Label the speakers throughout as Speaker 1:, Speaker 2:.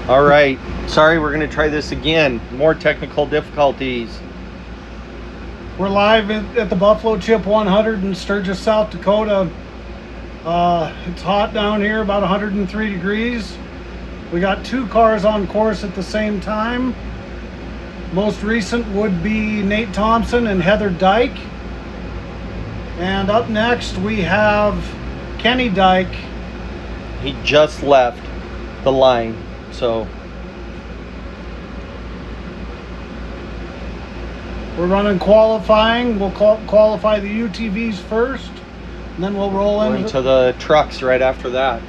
Speaker 1: All right. Sorry, we're going to try this again. More technical difficulties.
Speaker 2: We're live at the Buffalo Chip 100 in Sturgis, South Dakota. It's hot down here, about 103 degrees. We got 2 cars on course at the same time. Most recent would be Nate Thompson and Heather Dyke. And up next we have Kenny Dyke.
Speaker 1: He just left the line, so
Speaker 2: we're running qualifying. We'll qualify the UTVs first, and then we'll roll
Speaker 1: into the trucks right after that.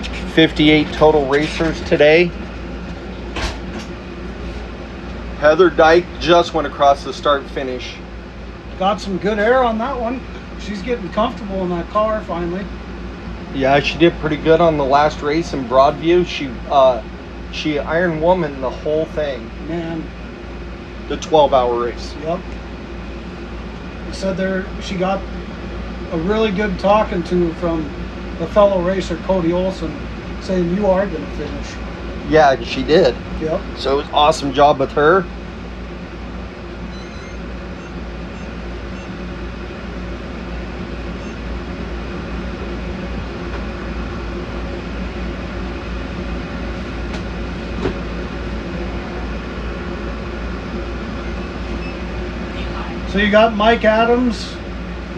Speaker 1: $58 total racers today. Heather Dyke just went across the start finish.
Speaker 2: Got some good air on that one. She's getting comfortable in that car finally.
Speaker 1: Yeah, she did pretty good on the last race in Broadview. She Iron Woman the whole thing.
Speaker 2: Man.
Speaker 1: The 12-hour race.
Speaker 2: Yep. Said she got a really good talking to from a fellow racer, Cody Olson, saying you are going to finish.
Speaker 1: Yeah, she did.
Speaker 2: Yep.
Speaker 1: So it was an awesome job with her.
Speaker 2: So you got Mike Adams,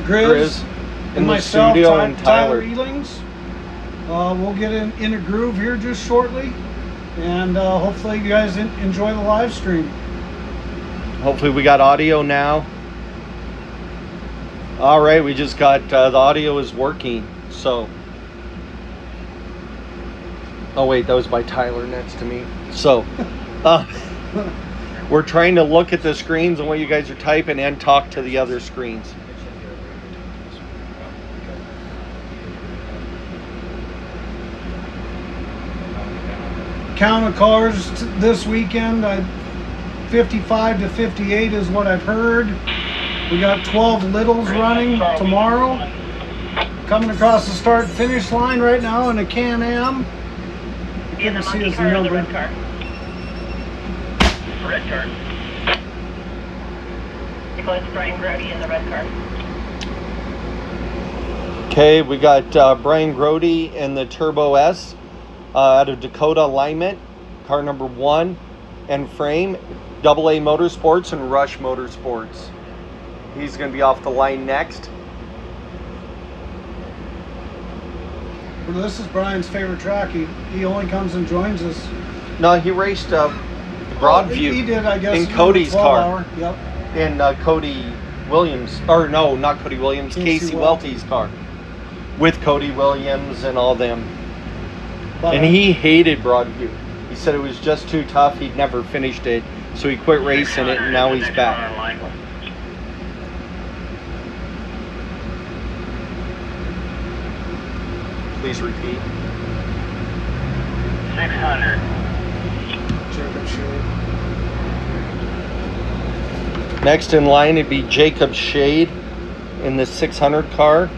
Speaker 2: Grizz
Speaker 1: in the
Speaker 2: myself,
Speaker 1: studio, and Tyler
Speaker 2: Elings. We'll get in a groove here just shortly, and hopefully you guys enjoy the live stream.
Speaker 1: Hopefully we got audio now. All right, we just got the audio is working. So, oh wait, that was by Tyler next to me. So, we're trying to look at the screens and what you guys are typing and talk to the other screens.
Speaker 2: Count of cars this weekend, 55 to 58 is what I've heard. We got 12 littles running tomorrow. Coming across the start-finish line right now in a Can-Am. You can see his number.
Speaker 3: Red car. Nicholas Brian Grody in the red car.
Speaker 1: Okay, we got Brian Grody in the Turbo S out of Dakota alignment, car number 1 and frame, AA Motorsports and Rush Motorsports. He's going to be off the line next.
Speaker 2: Well, this is Brian's favorite track. He only comes and joins us.
Speaker 1: No, he raced Broadview.
Speaker 2: He did, I guess,
Speaker 1: in Cody's car.
Speaker 2: Hour. Yep.
Speaker 1: In Cody Williams, or no, not Cody Williams, Casey Welty's car, with Cody Williams and all them. But, and he hated Broadview. He said it was just too tough. He'd never finished it, so he quit racing it, and now he's back. Please repeat.
Speaker 3: 600.
Speaker 1: Next in line, it'd be Jacob Shade in the 600 car.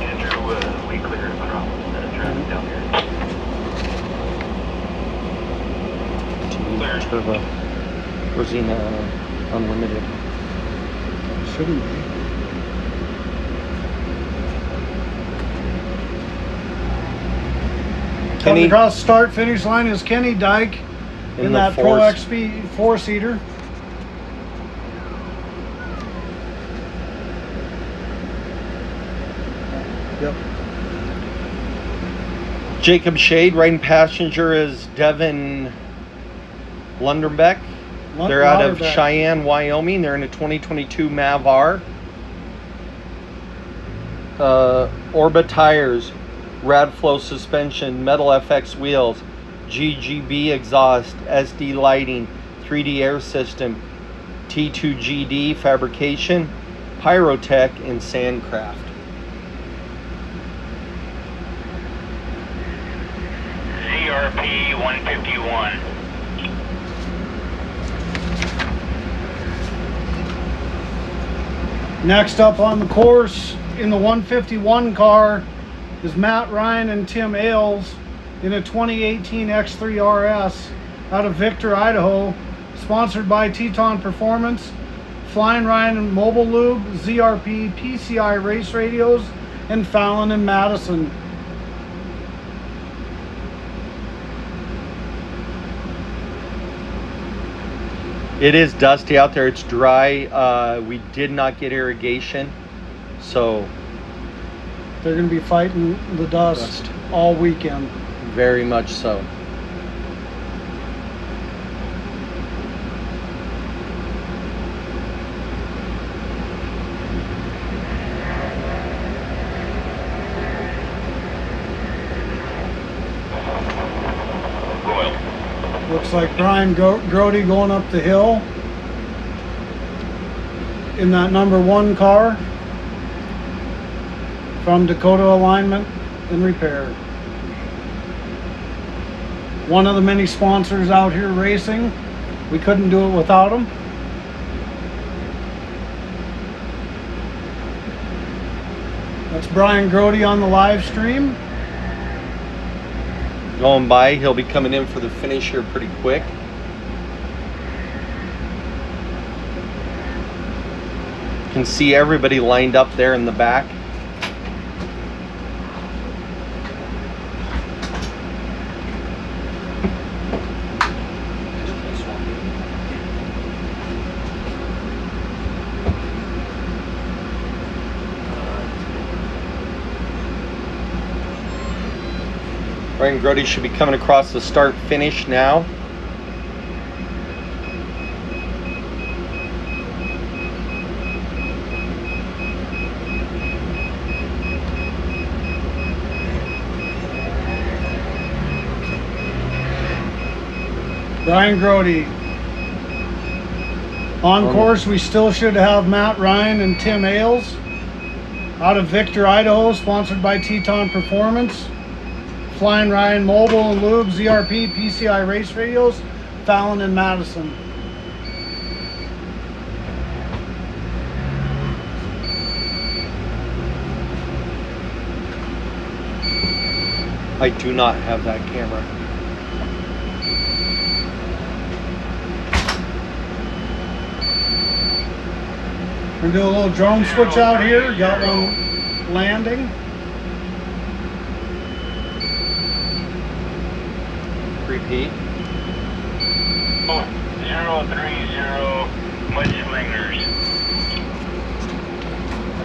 Speaker 3: Andrew, we cleared across the traffic down here.
Speaker 1: Turbo. Rosina Unlimited.
Speaker 2: Shouldn't be. Coming across the start finish line is Kenny Dyke in that Pro XP 4-seater. Yep.
Speaker 1: Jacob Shade, riding passenger is Devin Lunderbeck. They're out of Cheyenne, Wyoming. They're in a 2022 Mav-R. Orba tires, Radflow suspension, Metal FX wheels, GGB exhaust, SD lighting, 3D air system, T2GD fabrication, Pyrotech, and Sandcraft.
Speaker 3: ZRP 151.
Speaker 2: Next up on the course in the 151 car is Matt Ryan and Tim Ailes in a 2018 X3 RS out of Victor, Idaho, sponsored by Teton Performance, Flying Ryan and Mobile Lube, ZRP, PCI Race Radios, and Fallon and Madison.
Speaker 1: It is dusty out there. It's dry. We did not get irrigation, so
Speaker 2: they're going to be fighting the dust all weekend.
Speaker 1: Very much so.
Speaker 2: Looks like Brian Grody going up the hill in that number 1 car from Dakota Alignment and Repair. One of the many sponsors out here racing. We couldn't do it without them. That's Brian Grody on the live stream.
Speaker 1: Going by, he'll be coming in for the finish here pretty quick. You can see everybody lined up there in the back. Brian Grody should be coming across the start finish now.
Speaker 2: Brian Grody. On course, we still should have Matt Ryan and Tim Ailes out of Victor, Idaho, sponsored by Teton Performance, Flying Ryan Mobile and Lube, ZRP, PCI Race Radios, Fallon and Madison.
Speaker 1: I do not have that camera.
Speaker 2: We're gonna do a little drone switch out here. Got one landing.
Speaker 1: Repeat.
Speaker 3: 030 Mudslingers.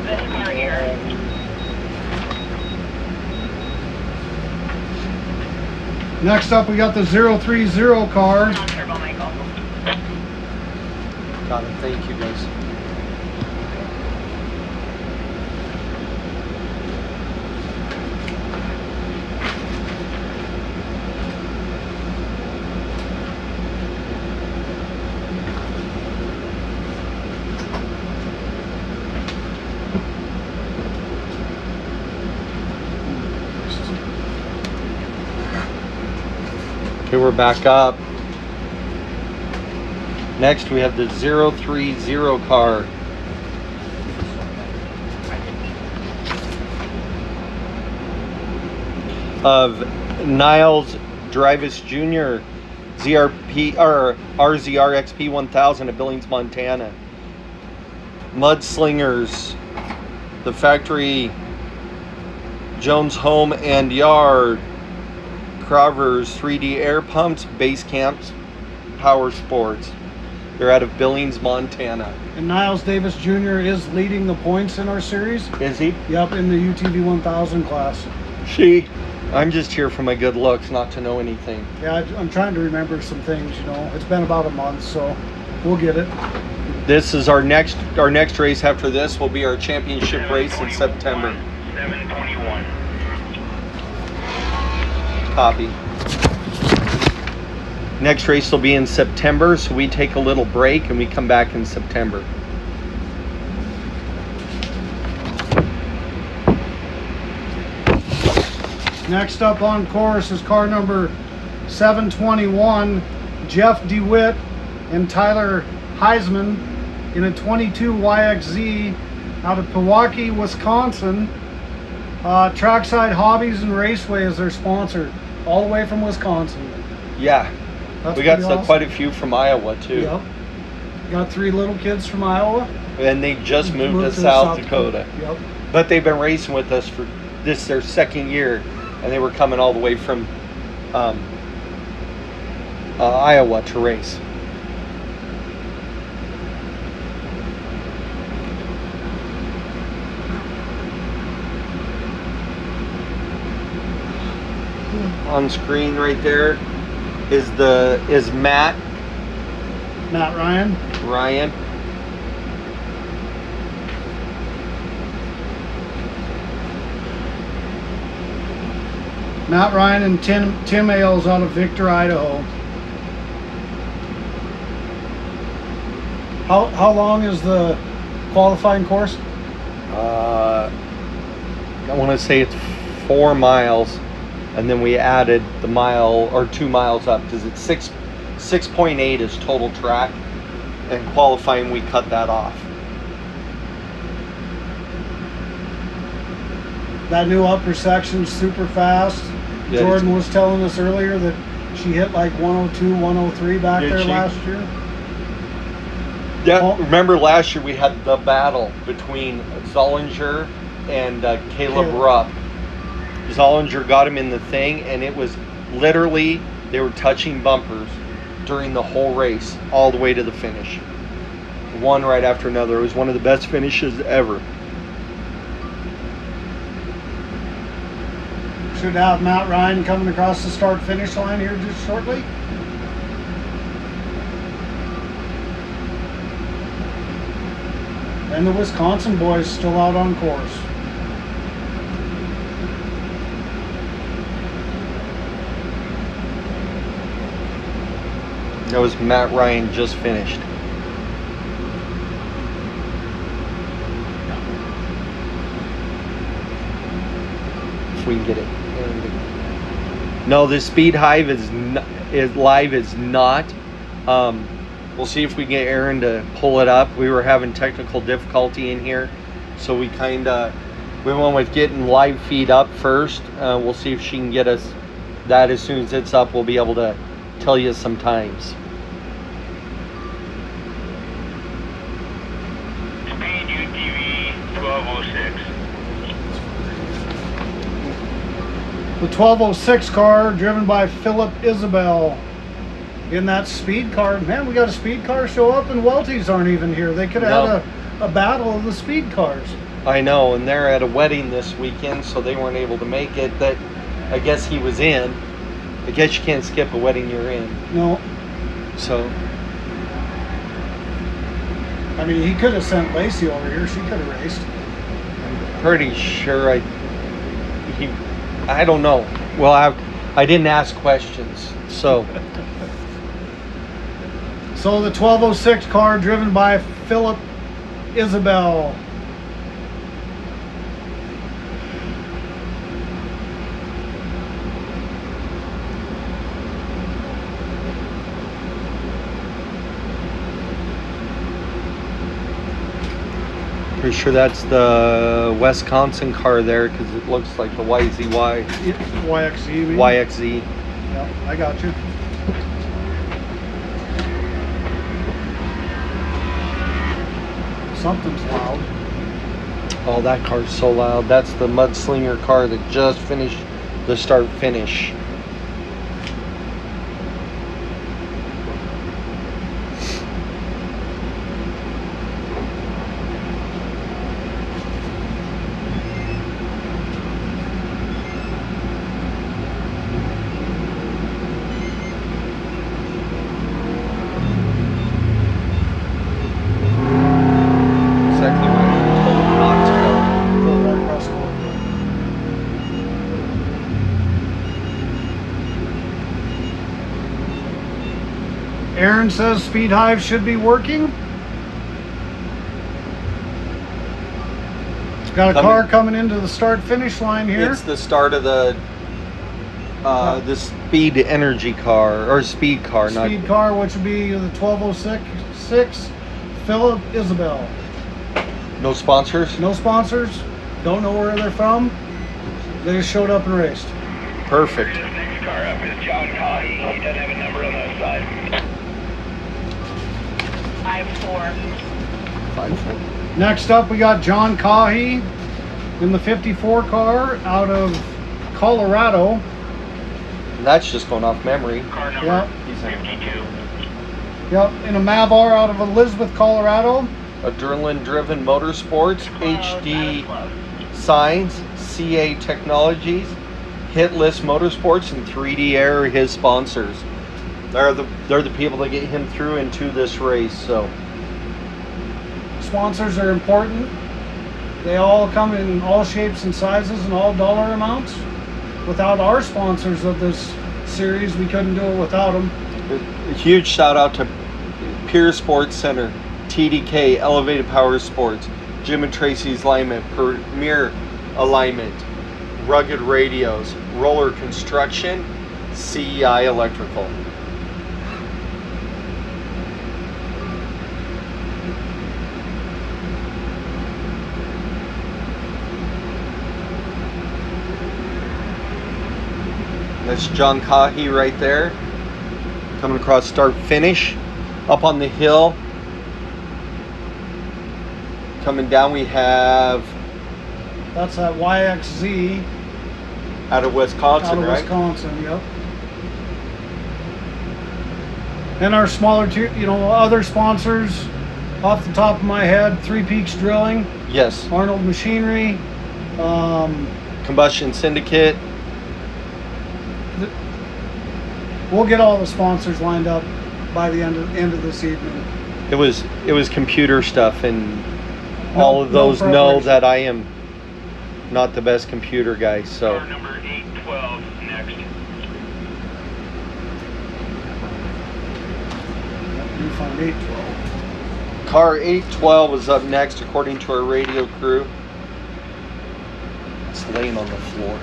Speaker 3: This car here.
Speaker 2: Next up, we got the 030 car.
Speaker 1: Got it. Thank you, guys. Okay, we're back up. Next, we have the 030 car. Of Niles Drivus Jr., ZRP or RZR XP 1000 at Billings, Montana. Mudslingers, the factory, Jones Home and Yard, Crovers 3D Air Pumps, Base Camps, Power Sports. They're out of Billings, Montana.
Speaker 2: And Niles Davis Jr. is leading the points in our series.
Speaker 1: Is he?
Speaker 2: Yep, in the UTV 1000 class.
Speaker 1: I'm just here for my good looks, not to know anything.
Speaker 2: Yeah, I'm trying to remember some things, you know. It's been about a month, so we'll get it.
Speaker 1: This is our next race. After this will be our championship race in September.
Speaker 3: 721.
Speaker 1: Copy. Next race will be in September, so we take a little break and we come back in September.
Speaker 2: Next up on course is car number 721, Jeff DeWitt and Tyler Heisman in a 22 YXZ out of Pewaukee, Wisconsin. Trackside Hobbies and Raceway is their sponsor, all the way from Wisconsin.
Speaker 1: Yeah.
Speaker 2: That's
Speaker 1: We got
Speaker 2: awesome.
Speaker 1: quite a few from Iowa too.
Speaker 2: Yep. Got 3 little kids from Iowa.
Speaker 1: And they just moved to South Dakota.
Speaker 2: Yep.
Speaker 1: But they've been racing with us for this their second year, and they were coming all the way from Iowa to race. On screen right there is Matt
Speaker 2: Ryan. Matt Ryan and Tim Ailes out of Victor, Idaho. How long is the qualifying course?
Speaker 1: I want to say it's 4 miles, and then we added the mile or 2 miles up because it's 6.8 is total track, and qualifying we cut that off.
Speaker 2: That new upper section's super fast.
Speaker 1: Yeah,
Speaker 2: Jordan was telling us earlier that she hit like 102, 103 back
Speaker 1: Did
Speaker 2: there
Speaker 1: she?
Speaker 2: last year.
Speaker 1: Yeah,
Speaker 2: Oh.
Speaker 1: remember last year we had the battle between Zollinger and Caleb
Speaker 2: Caleb.
Speaker 1: Rupp. Zollinger got him in the thing, and it was literally, they were touching bumpers during the whole race, all the way to the finish. One right after another. It was one of the best finishes ever.
Speaker 2: Should have Matt Ryan coming across the start-finish line here just shortly. And the Wisconsin boys still out on course.
Speaker 1: That was Matt Ryan just finished. If we can get it. No, the Speed Hive is not. We'll see if we get Aaron to pull it up. We were having technical difficulty in here, so we went with getting live feed up first. We'll see if she can get us that. As soon as it's up, we'll be able to tell you some times.
Speaker 3: Speed UTV 1206.
Speaker 2: The 1206 car driven by Philip Isabel in that speed car. Man, we got a speed car show up and Welties aren't even here. They could have had a battle of the speed cars.
Speaker 1: I know, and they're at a wedding this weekend, so they weren't able to make it. That I guess he was in. I guess you can't skip a wedding you're in.
Speaker 2: No.
Speaker 1: So
Speaker 2: I mean, he could have sent Lacey over here. She could have raced.
Speaker 1: I'm pretty sure I don't know. Well, I didn't ask questions, so.
Speaker 2: So the 1206 car driven by Philip Isabel.
Speaker 1: Pretty sure that's the Wisconsin car there because it looks like the YZY.
Speaker 2: YXZ. you mean?
Speaker 1: YXZ.
Speaker 2: Yep, I got you. Something's loud.
Speaker 1: Oh, that car's so loud. That's the Mudslinger car that just finished the start finish. Exactly where we told them not to go.
Speaker 2: Go right across the board. Aaron says Speed Hive should be working. Got a car coming into the start-finish line here.
Speaker 1: It's the start of the The speed energy car, or speed car,
Speaker 2: Speed car, which would be the 1206 Philip Isabel.
Speaker 1: No sponsors?
Speaker 2: No sponsors. Don't know where they're from. They just showed up and raced.
Speaker 1: Perfect.
Speaker 3: This next car up is John Cahey. He doesn't have a number on that side.
Speaker 4: 5-4.
Speaker 1: 5-4.
Speaker 2: Next up, we got John Cahey in the 54 car out of Colorado.
Speaker 1: And that's just going off memory.
Speaker 3: Car number
Speaker 2: Yep.
Speaker 3: 52.
Speaker 2: Yep, in a Mavar out of Elizabeth, Colorado.
Speaker 1: Adrenaline-driven motorsports, HD signs, CA Technologies, Hitless Motorsports, and 3D Air are his sponsors. They're the people that get him through into this race. So
Speaker 2: Sponsors are important. They all come in all shapes and sizes and all dollar amounts. Without our sponsors of this series, we couldn't do it without them.
Speaker 1: a huge shout out to Pier Sports Center, TDK, Elevated Power Sports, Jim and Tracy's Alignment, Premier Alignment, Rugged Radios, Roller Construction, CEI Electrical. That's John Cahey right there, coming across start finish. Up on the hill, coming down, we have
Speaker 2: That's that YXZ
Speaker 1: out of Wisconsin,
Speaker 2: out of
Speaker 1: right?
Speaker 2: Wisconsin, yep. And our smaller other sponsors, off the top of my head, Three Peaks Drilling,
Speaker 1: Yes.
Speaker 2: Arnold Machinery,
Speaker 1: Combustion Syndicate.
Speaker 2: we'll get all the sponsors lined up by the end of this evening.
Speaker 1: It was computer stuff, and all of those know
Speaker 2: preparation.
Speaker 1: that I am not the best computer guy. So
Speaker 3: Car number 812 next.
Speaker 2: You find 812.
Speaker 1: car 812 is up next, according to our radio crew. It's laying on the floor.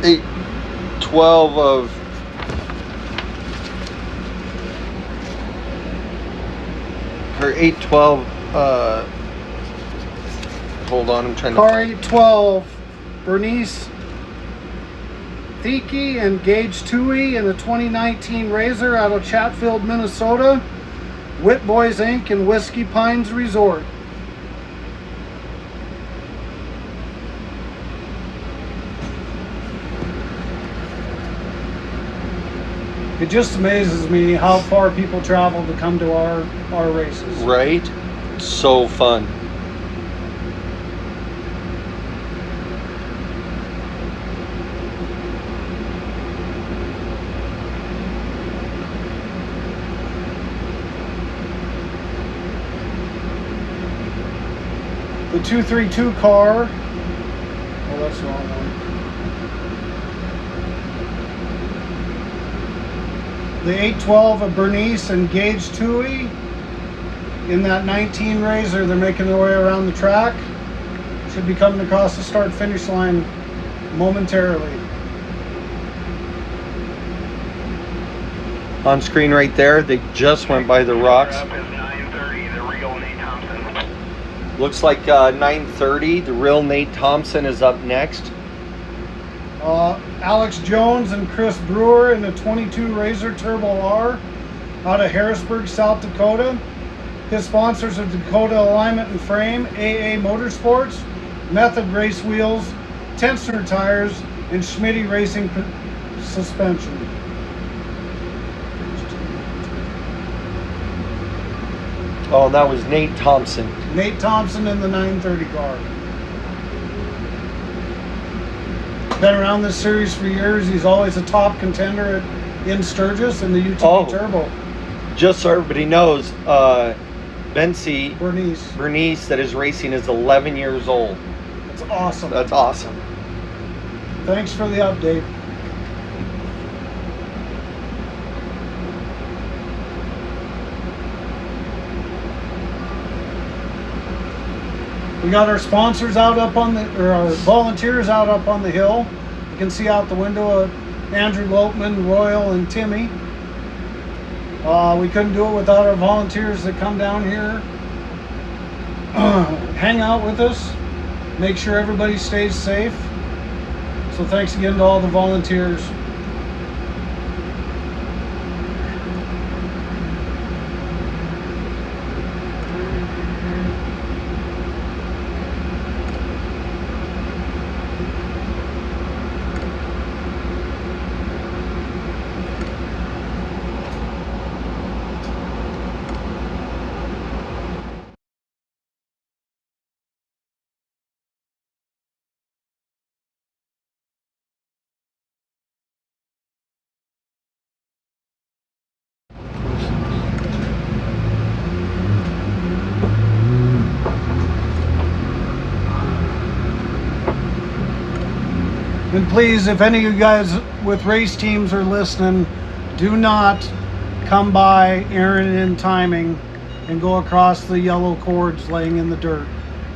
Speaker 1: Eight 12 of her 812 hold on, I'm trying to
Speaker 2: Car 812, Bernice Thieke and Gage Toohey in a 2019 Razor out of Chatfield, Minnesota. Wit Boys Inc. and Whiskey Pines Resort. It just amazes me how far people travel to come to our races.
Speaker 1: right? So fun.
Speaker 2: The 232 car. Oh, that's the wrong one. The 812 of Bernice and Gage Toohey in that 19 Razor. They're making their way around the track. Should be coming across the start-finish line momentarily.
Speaker 1: On screen right there, they just went by the rocks.
Speaker 3: Up is 930, the real Nate Thompson.
Speaker 1: Looks like 9:30. The real Nate Thompson is up next.
Speaker 2: Alex Jones and Chris Brewer in the 22 Razor Turbo R out of Harrisburg, South Dakota. His sponsors are Dakota Alignment and Frame, AA Motorsports, Method Race Wheels, Tensor Tires, and Schmitty Racing Suspension.
Speaker 1: Oh, that was Nate Thompson.
Speaker 2: Nate Thompson in the 930 car. Been around this series for years. He's always a top contender in Sturgis in the UTV Turbo.
Speaker 1: Just so everybody knows, Bency
Speaker 2: Bernice.
Speaker 1: that is racing is 11 years old.
Speaker 2: That's awesome.
Speaker 1: That's awesome.
Speaker 2: Thanks for the update. We got our sponsors out up on or our volunteers out up on the hill. You can see out the window Andrew Lopeman, Royal, and Timmy. We couldn't do it without our volunteers that come down here, hang out with us, make sure everybody stays safe. So thanks again to all the volunteers. And please, if any of you guys with race teams are listening, do not come by Aaron and Timing and go across the yellow cords laying in the dirt.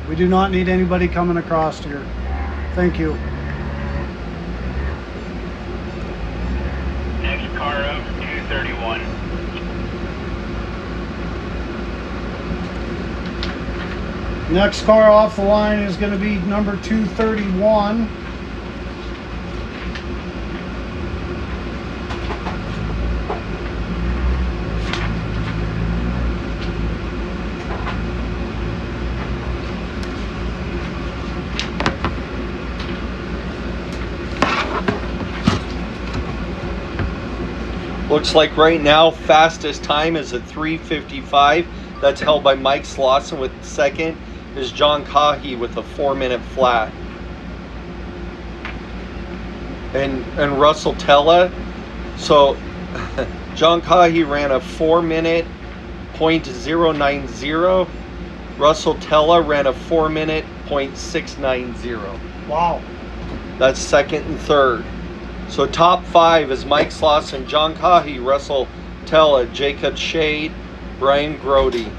Speaker 2: We do not need anybody coming across here. Thank you.
Speaker 3: Next car up, 231.
Speaker 2: Next car off the line is going to be number 231.
Speaker 1: Looks like right now fastest time is at 3:55. That's held by Mike Slauson. With second is John Cahy with a 4-minute flat. And Russell Tella. So John Cahy ran a 4-minute .090. Russell Tella ran a 4-minute .690.
Speaker 2: Wow.
Speaker 1: That's second and third. So top 5 is Mike Slauson, John Cahy, Russell Tella, Jacob Shade, Brian Grody.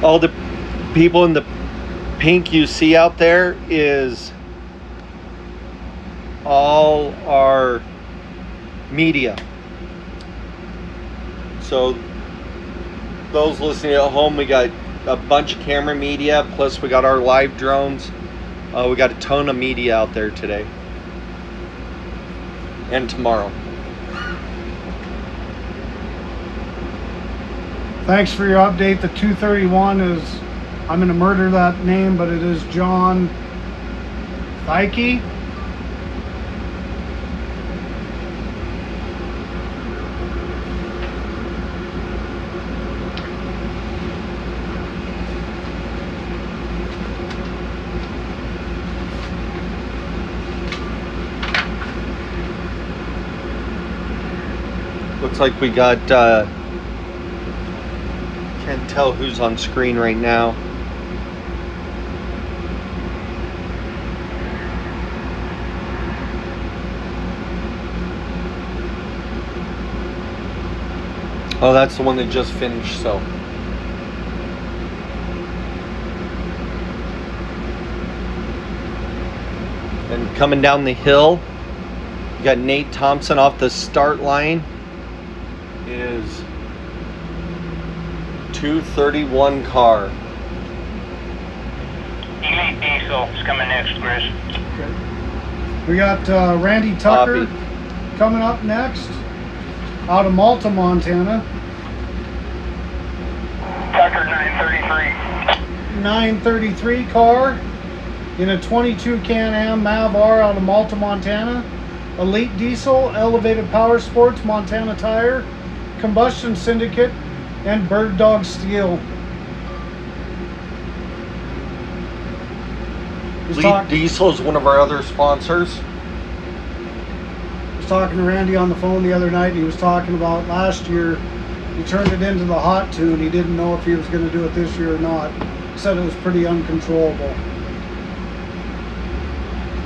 Speaker 1: All the people in the pink you see out there is all our media. So those listening at home, we got a bunch of camera media, plus we got our live drones. We got a ton of media out there today and tomorrow.
Speaker 2: Thanks for your update. The 231 is, I'm going to murder that name, but it is John Theike.
Speaker 1: Looks like we got can't tell who's on screen right now. Oh, that's the one that just finished, so. And coming down the hill, you got Nate Thompson off the start line. Is 231 car.
Speaker 3: Elite Diesel is coming next, Chris.
Speaker 2: Okay. We got Randy Tucker coming up next out of Malta, Montana.
Speaker 3: Tucker 933.
Speaker 2: 933 car. in a 22 Can-Am Mav-R out of Malta, Montana. Elite Diesel, Elevated Power Sports, Montana Tire, Combustion Syndicate, and Bird Dog Steel.
Speaker 1: Elite Diesel is one of our other sponsors.
Speaker 2: I was talking to Randy on the phone the other night, and he was talking about last year he turned it into the hot tune. He didn't know if he was going to do it this year or not. He said it was pretty uncontrollable.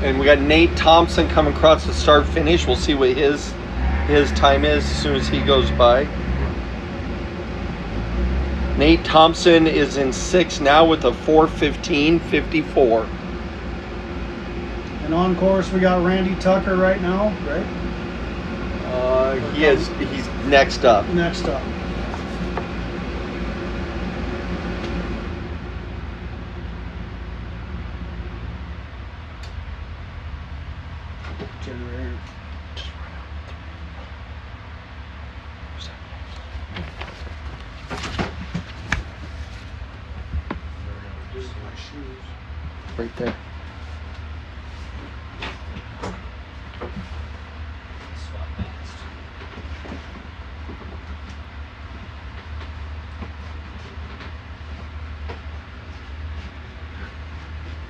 Speaker 1: And we got Nate Thompson coming across the start finish. We'll see what his time is as soon as he goes by. Nate Thompson is in 6th now with a 4:15.54.
Speaker 2: And on course we got Randy Tucker right now, right?
Speaker 1: He's next up.
Speaker 2: Next up. Generator.
Speaker 1: Right there.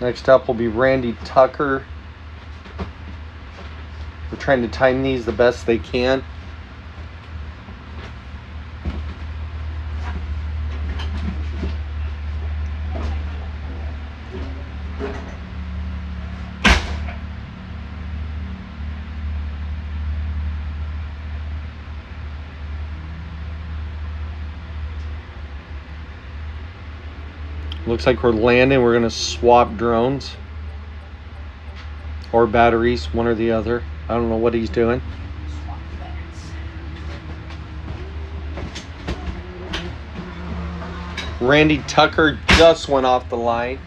Speaker 1: Next up will be Randy Tucker. We're trying to time these the best they can. Looks like we're landing. We're going to swap drones or batteries, one or the other. I don't know what he's doing. Randy Tucker just went off the line.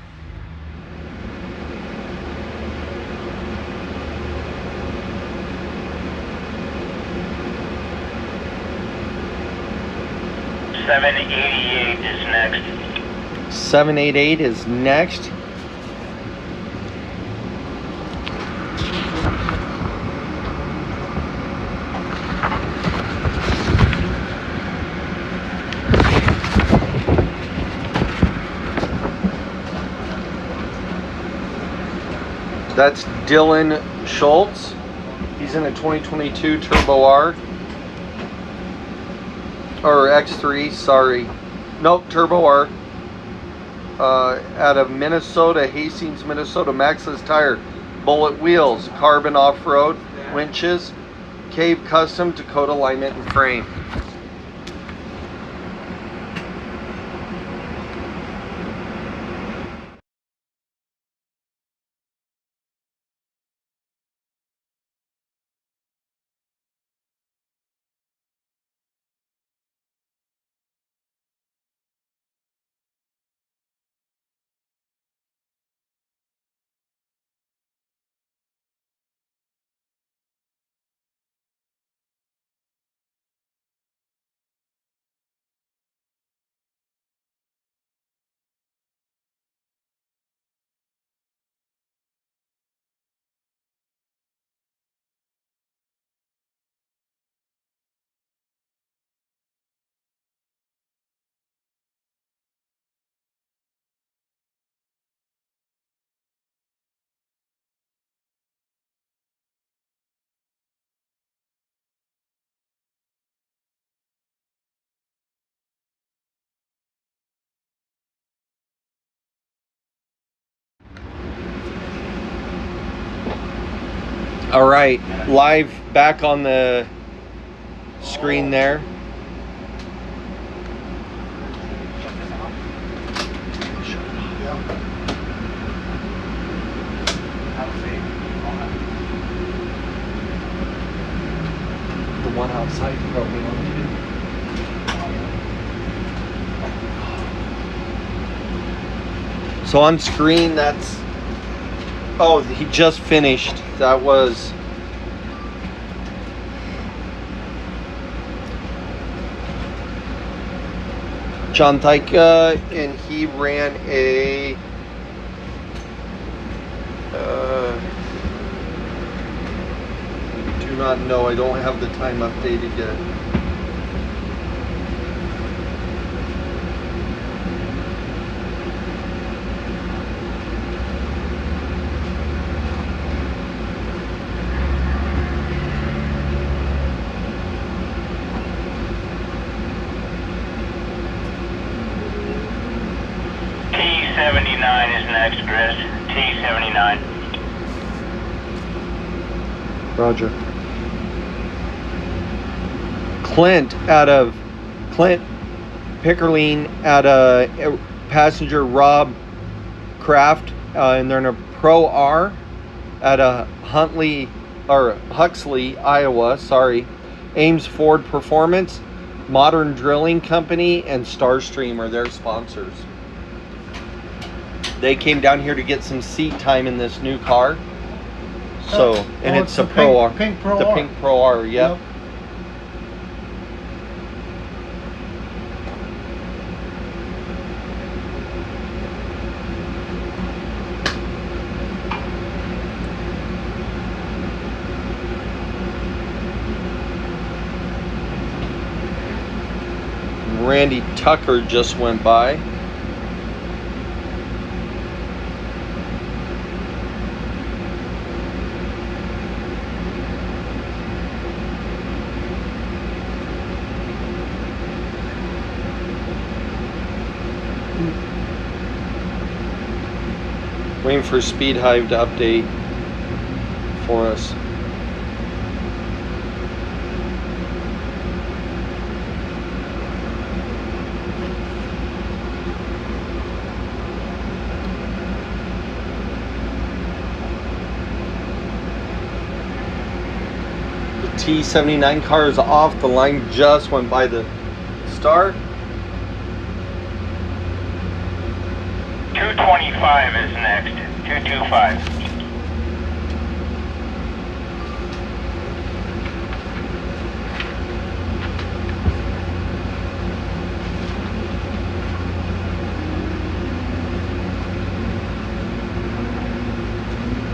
Speaker 3: $788 is next.
Speaker 1: 788 is next. That's Dylan Schultz. He's in a 2022 Turbo R. Or X3, sorry. Nope, Turbo R. Out of Minnesota, Hastings, Minnesota. Maxxis tire, bullet wheels, carbon off-road, winches, Cave Custom, Dakota alignment and frame. All right, live back on the screen there. The one outside probably on. So on screen, that's... Oh, he just finished. That was John Thaika, and he ran a not know. I don't have the time updated yet.
Speaker 3: T79 is next, Chris. T79.
Speaker 1: Roger. Clint Pickerline out of passenger Rob Kraft, and they're in a Pro R at a Huxley, Iowa. Sorry. Ames Ford Performance, Modern Drilling Company, and Starstream are their sponsors. They came down here to get some seat time in this new car. So, and it's a Pro R.
Speaker 2: Pink Pro
Speaker 1: the
Speaker 2: R.
Speaker 1: Pink Pro R, yep. Randy Tucker just went by. Waiting for Speed Hive to update for us. The T79 car is off. The line just went by the start.
Speaker 3: 225 is next. 225.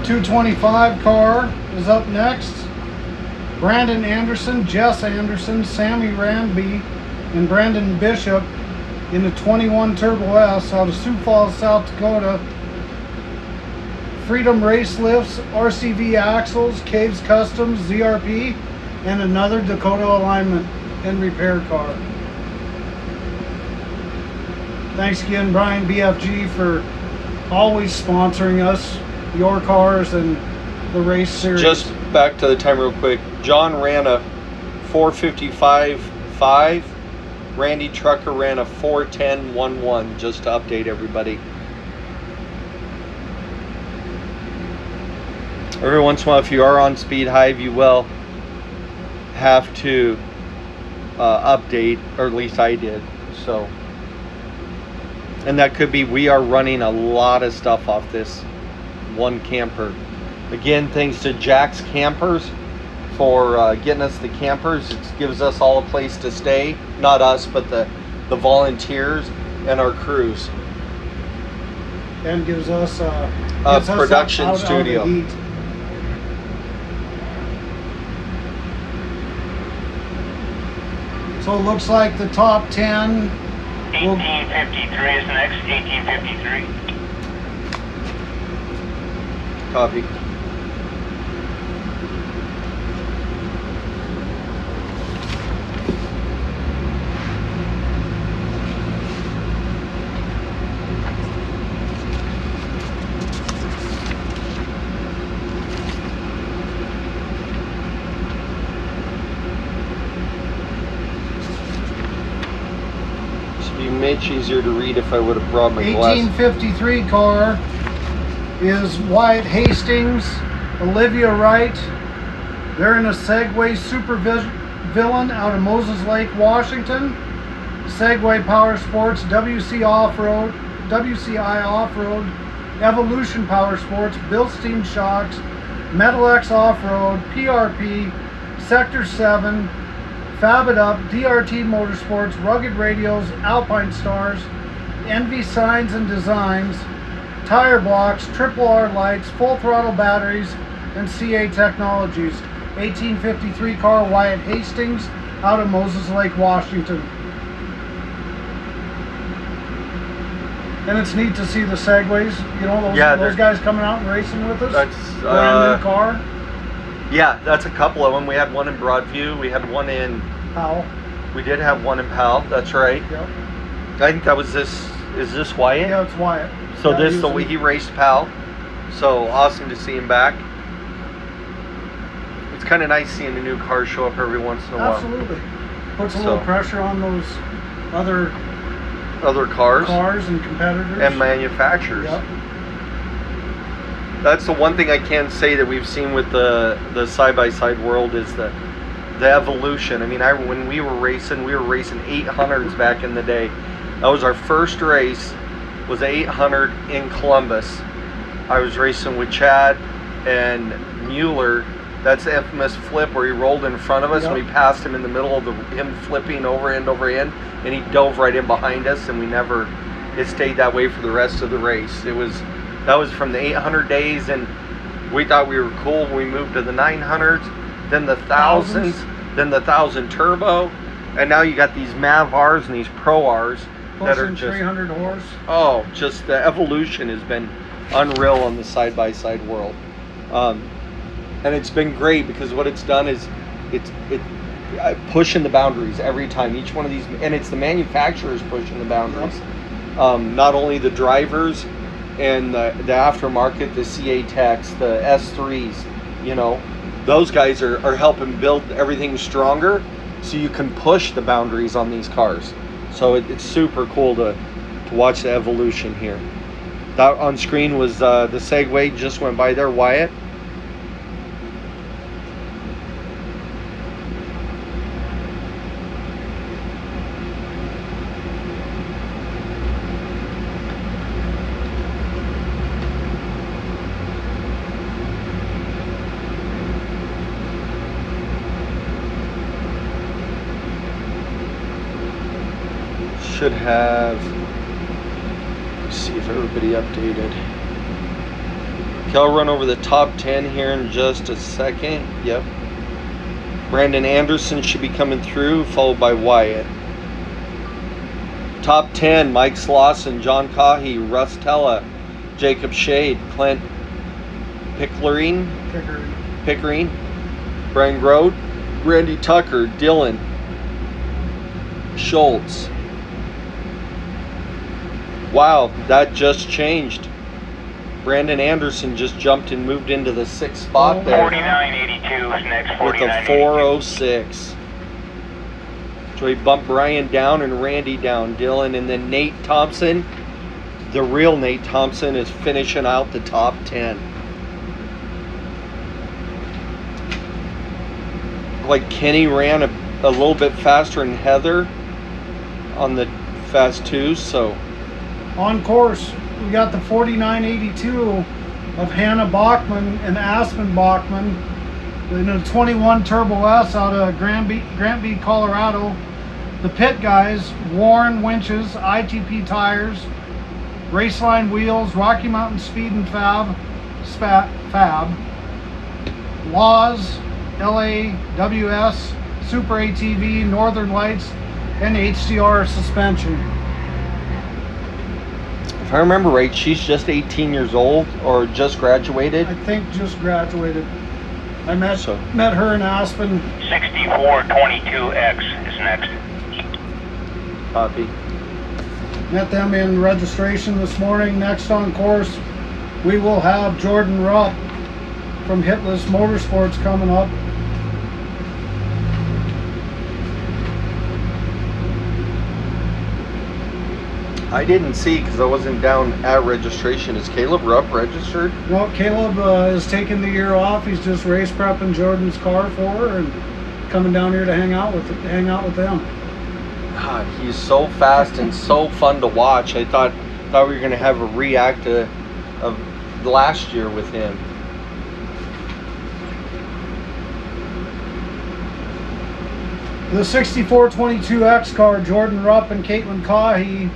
Speaker 2: .225 car is up next. Brandon Anderson, Jess Anderson, Sammy Ranby, and Brandon Bishop in the 21 Turbo S out of Sioux Falls, South Dakota. Freedom Race Lifts, RCV Axles, Caves Customs, ZRP, and another Dakota alignment and repair car. Thanks again, Brian BFG, for always sponsoring us, your cars, and the race series.
Speaker 1: Just back to the time real quick. John ran a 4:55.5. Randy Trucker ran a 4:10.11, just to update everybody. Every once in a while, if you are on Speed Hive, you will have to update, or at least I did. So, and that could be we are running a lot of stuff off this one camper. Again, thanks to Jack's Campers for getting us the campers. It gives us all a place to stay. Not us, but the volunteers and our crews.
Speaker 2: And gives us
Speaker 1: a production studio.
Speaker 2: Out of the heat. So it looks like the top 10.
Speaker 3: 1853 is next. 1853.
Speaker 1: Copy. Much easier to read if I would have brought my glasses.
Speaker 2: 1853 car is Wyatt Hastings, Olivia Wright. They're in a Segway Super Villain out of Moses Lake, Washington. Segway Power Sports, WCI Off-Road, Evolution Power Sports, Bilstein Shocks, Metal X Off-Road, PRP, Sector 7, Fab It Up, DRT Motorsports, Rugged Radios, Alpine Stars, Envy Signs and Designs, Tire Blocks, Triple R Lights, Full Throttle Batteries, and CA Technologies. 1853 car, Wyatt Hastings, out of Moses Lake, Washington. And it's neat to see the Segways, you know, those guys coming out and racing with us.
Speaker 1: That's
Speaker 2: brand new car.
Speaker 1: Yeah, that's a couple of them. We had one in Broadview. We had one in
Speaker 2: Powell.
Speaker 1: We did have one in Powell. That's right.
Speaker 2: Yep.
Speaker 1: I think that was this. Is this Wyatt?
Speaker 2: Yeah, it's Wyatt.
Speaker 1: So
Speaker 2: yeah,
Speaker 1: he raced Powell. So awesome to see him back. It's kind of nice seeing a new car show up every once in a while.
Speaker 2: Absolutely. Puts a little pressure on those other
Speaker 1: cars
Speaker 2: and competitors
Speaker 1: and manufacturers.
Speaker 2: Yep.
Speaker 1: That's the one thing I can say that we've seen with the side-by-side world is the evolution. I mean, when we were racing 800s back in the day. That was our first race, was 800 in Columbus. I was racing with Chad and Mueller. That's the infamous flip where he rolled in front of us and we passed him in the middle of him flipping over end, and he dove right in behind us, and it stayed that way for the rest of the race. That was from the 800 days, and we thought we were cool when we moved to the 900s, then the 1000s, then the 1000 turbo, and now you got these MAV-Rs and these Pro-Rs that are just
Speaker 2: 300 horse.
Speaker 1: Oh, just the evolution has been unreal on the side-by-side world. And it's been great because what it's done is it's pushing the boundaries every time. Each one of these, and it's the manufacturers pushing the boundaries. Not only the drivers and the aftermarket, the CA Techs, the S3s, you know, those guys are helping build everything stronger so you can push the boundaries on these cars. So it's super cool to watch the evolution here. That on screen was the Segway just went by there, Wyatt. Should have, let's see if everybody updated. Okay, I'll run over the top 10 here in just a second. Yep. Brandon Anderson should be coming through, followed by Wyatt. Top 10, Mike Slauson, John Cahy, Russ Tella, Jacob Shade, Clint Pickering, Brian Grode, Randy Tucker, Dylan Schultz. Wow, that just changed. Brandon Anderson just jumped and moved into the 6th spot there.
Speaker 3: 4982 is next.
Speaker 1: With a 406. So he bumped Brian down and Randy down. Dylan, and then Nate Thompson. The real Nate Thompson is finishing out the top 10. Like Kenny ran a little bit faster than Heather on the Fast 2s, so.
Speaker 2: On course, we got the 4982 of Hannah Bachman and Aspen Bachman in a 21 Turbo S out of Granby, Colorado. The pit guys, Warren Winches, ITP Tires, Raceline Wheels, Rocky Mountain Speed and Fab, Laws, LAWS, Super ATV, Northern Lights, and HDR Suspension.
Speaker 1: If I remember right, she's just 18 years old or just graduated.
Speaker 2: I think just graduated. I met her in Aspen.
Speaker 3: 6422X is next.
Speaker 1: Copy.
Speaker 2: Met them in registration this morning. Next on course, we will have Jordan Rupp from Hitless Motorsports coming up.
Speaker 1: I didn't see because I wasn't down at registration. Is Caleb Rupp registered?
Speaker 2: No, Caleb is taking the year off. He's just race prepping Jordan's car for her and coming down here to hang out with them.
Speaker 1: God, he's so fast and so fun to watch. I thought we were gonna have a react of last year with him.
Speaker 2: The 6422X car, Jordan Rupp and Caitlin Cahy,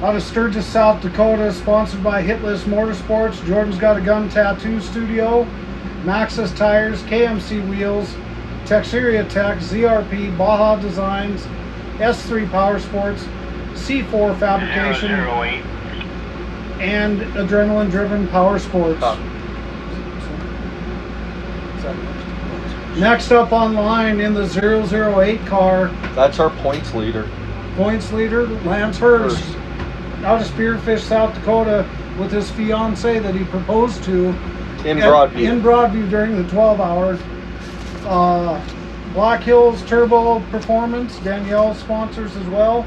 Speaker 2: out of Sturgis, South Dakota, sponsored by Hitless Motorsports. Jordan's got a gun tattoo studio. Maxxis tires, KMC wheels, Texeria Tech, ZRP, Baja Designs, S3 Power Sports, C4 Fabrication,
Speaker 3: 008.
Speaker 2: and Adrenaline Driven Power Sports. Next up online in the 008 car,
Speaker 1: That's our points leader.
Speaker 2: points leader, Lance Hurst, out of Spearfish, South Dakota, with his fiance that he proposed to
Speaker 1: In Broadview.
Speaker 2: in Broadview during the 12 hours. Black Hills Turbo Performance, Danielle sponsors as well.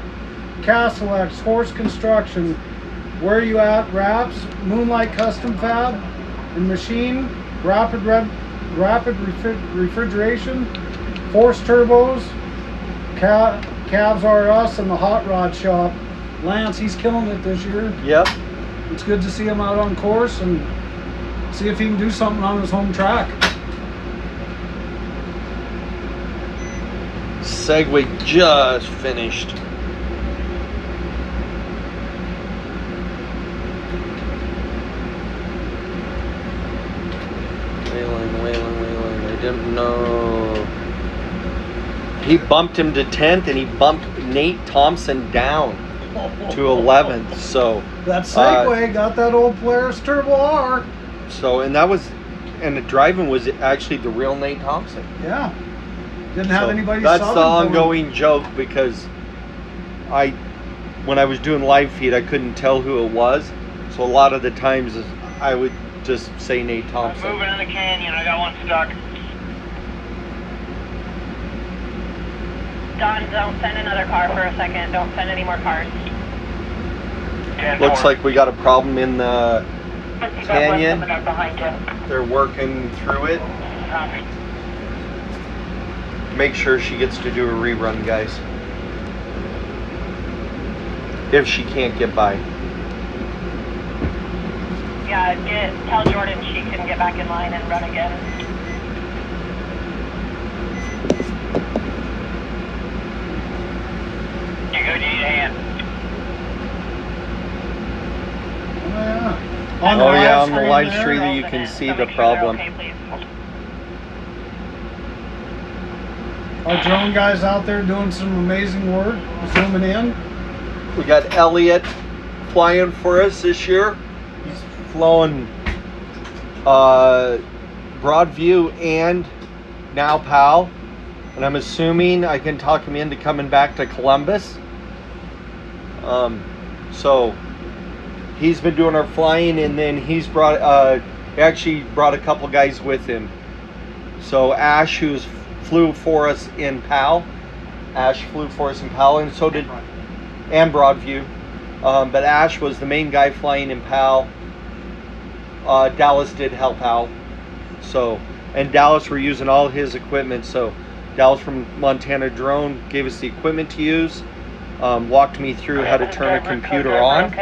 Speaker 2: Castlex, Horse Construction, Where You At Wraps, Moonlight Custom Fab and Machine, Rapid Refrigeration, Force Turbos, Cavs R Us, and the Hot Rod Shop. Lance, he's killing it this year.
Speaker 1: Yep.
Speaker 2: It's good to see him out on course and see if he can do something on his home track.
Speaker 1: Segway just finished. Wailing. I didn't know. He bumped him to 10th and he bumped Nate Thompson down to 11th. So
Speaker 2: That Segway got that old Polaris Turbo R.
Speaker 1: So, and the driving was actually the real Nate Thompson.
Speaker 2: Yeah. Didn't have
Speaker 1: So
Speaker 2: anybody
Speaker 1: that's
Speaker 2: subbing
Speaker 1: the
Speaker 2: for him.
Speaker 1: ongoing joke, because when I was doing live feed, I couldn't tell who it was. So a lot of the times I would just say Nate
Speaker 3: I'm
Speaker 1: Thompson.
Speaker 3: moving in the canyon. I got one stuck.
Speaker 4: Don, don't send another car for a second. Don't send any more cars.
Speaker 3: 10-4.
Speaker 1: Looks like we got a problem in the
Speaker 4: You got one
Speaker 1: Canyon.
Speaker 4: coming up behind you.
Speaker 1: They're working through it.
Speaker 3: Copy.
Speaker 1: Make sure she gets to do a rerun, guys. If she can't get by.
Speaker 4: Yeah, tell Jordan she can get back in line and run again.
Speaker 3: You good? You need a hand?
Speaker 2: Oh, yeah.
Speaker 1: Oh, yeah, on the
Speaker 2: screen
Speaker 1: live
Speaker 2: there.
Speaker 1: stream you
Speaker 4: Rolls
Speaker 1: can
Speaker 4: in.
Speaker 1: see
Speaker 4: So
Speaker 1: the
Speaker 4: make sure they're
Speaker 1: problem.
Speaker 4: okay, please.
Speaker 2: Our drone guys out there doing some amazing work, zooming in.
Speaker 1: We got Elliot flying for us this year. He's flown Broadview and now PAL. And I'm assuming I can talk him into coming back to Columbus. So he's been doing our flying, and then he's actually brought a couple guys with him. So Ash, who's flew for us in PAL. Ash flew for us in PAL, and so did and Broadview. But Ash was the main guy flying in PAL. Dallas did help out. So, and Dallas were using all his equipment. So Dallas from Montana Drone gave us the equipment to use. Walked me through how to turn a computer on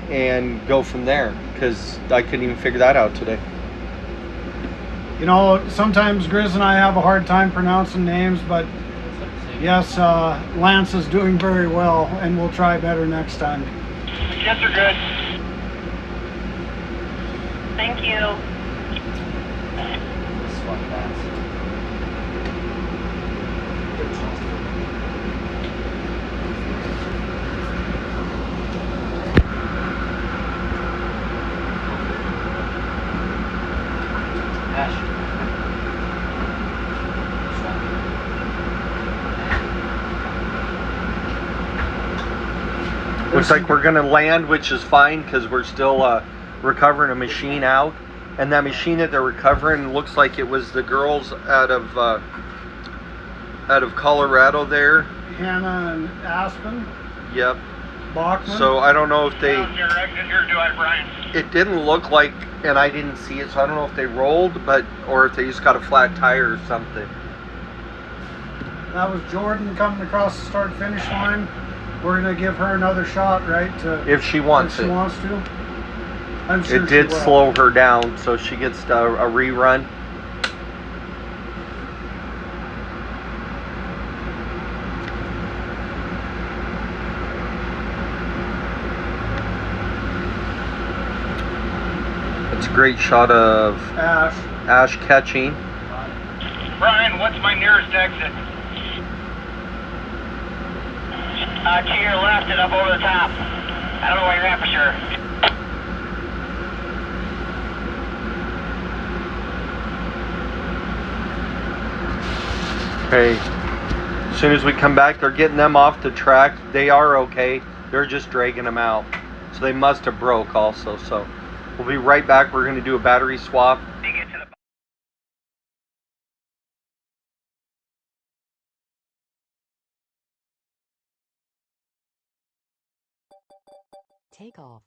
Speaker 1: and go from there, because I couldn't even figure that out today.
Speaker 2: You know, sometimes Grizz and I have a hard time pronouncing names, but yes, Lance is doing very well, and we'll try better next time.
Speaker 3: Yes, they're good.
Speaker 4: Thank you.
Speaker 1: Looks like we're gonna land, which is fine, because we're still recovering a machine out, and that machine that they're recovering looks like it was the girls out of Colorado there.
Speaker 2: Hannah and Aspen,
Speaker 1: Yep.
Speaker 2: Bachman.
Speaker 1: So I don't know if they.
Speaker 3: Down your exit here, do I, Brian?
Speaker 1: It didn't look like, and I didn't see it, so I don't know if they rolled, or if they just got a flat tire or something.
Speaker 2: That was Jordan coming across the start-finish line. We're gonna give her another shot, right?
Speaker 1: If she wants
Speaker 2: if she
Speaker 1: it.
Speaker 2: wants to. I'm sure
Speaker 1: It did
Speaker 2: she will.
Speaker 1: slow her down, so she gets a rerun. Let's a great shot of Ash catching.
Speaker 3: Brian, what's my nearest exit?
Speaker 4: To your left and up over the top. I don't know where you're at for sure.
Speaker 1: Okay. As soon as we come back, they're getting them off the track. They are okay. They're just dragging them out. So they must have broke also. So we'll be right back. We're going to do a battery swap.
Speaker 5: Take off.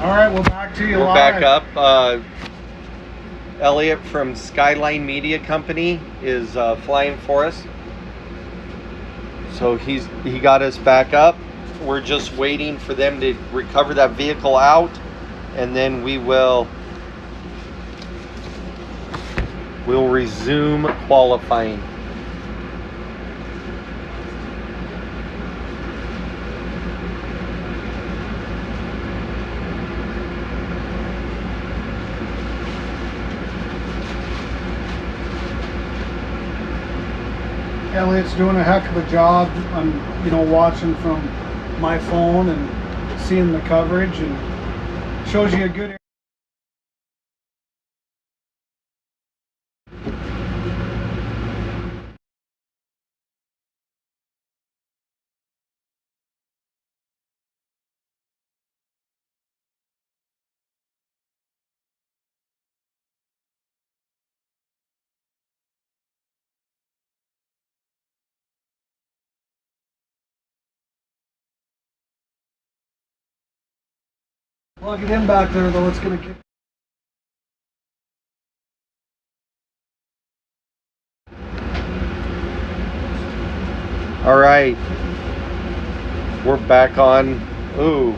Speaker 2: All right, we're back to you
Speaker 1: We're
Speaker 2: live.
Speaker 1: back up. Elliot from Skyline Media Company is flying for us. So he got us back up. We're just waiting for them to recover that vehicle out, and then we'll resume qualifying.
Speaker 2: Elliot's doing a heck of a job. I'm, watching from my phone and seeing the coverage, and shows you a good. Plug it in back there, though. It's gonna kick.
Speaker 1: All right, we're back on. Ooh.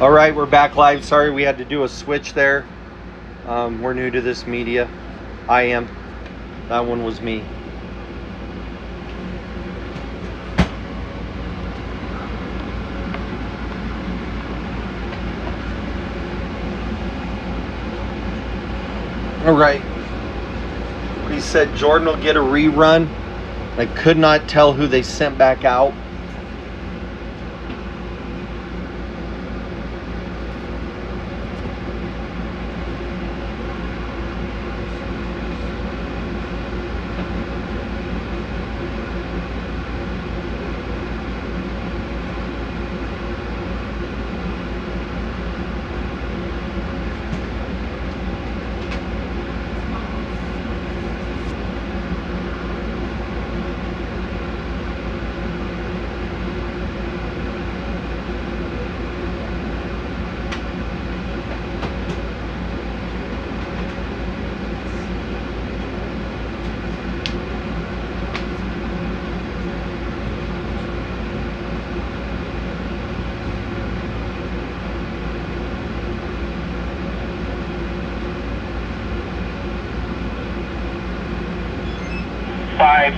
Speaker 1: All right, we're back live. Sorry we had to do a switch there. We're new to this media. I am. That one was me. All right. He said Jordan will get a rerun. I could not tell who they sent back out.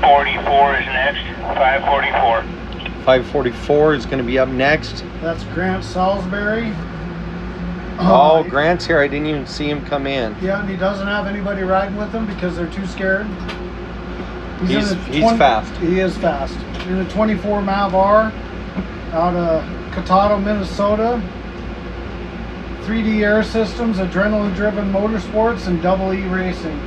Speaker 4: 544 is next. 544.
Speaker 1: 544 is going to be up next.
Speaker 2: That's Grant Salisbury.
Speaker 1: Oh, Grant's here. I didn't even see him come in.
Speaker 2: Yeah, and he doesn't have anybody riding with him because they're too scared.
Speaker 1: He's fast.
Speaker 2: He is fast. In a 24 Y.O.R.R out of Dakota, Minnesota. 3D air systems, adrenaline-driven motorsports, and double E racing.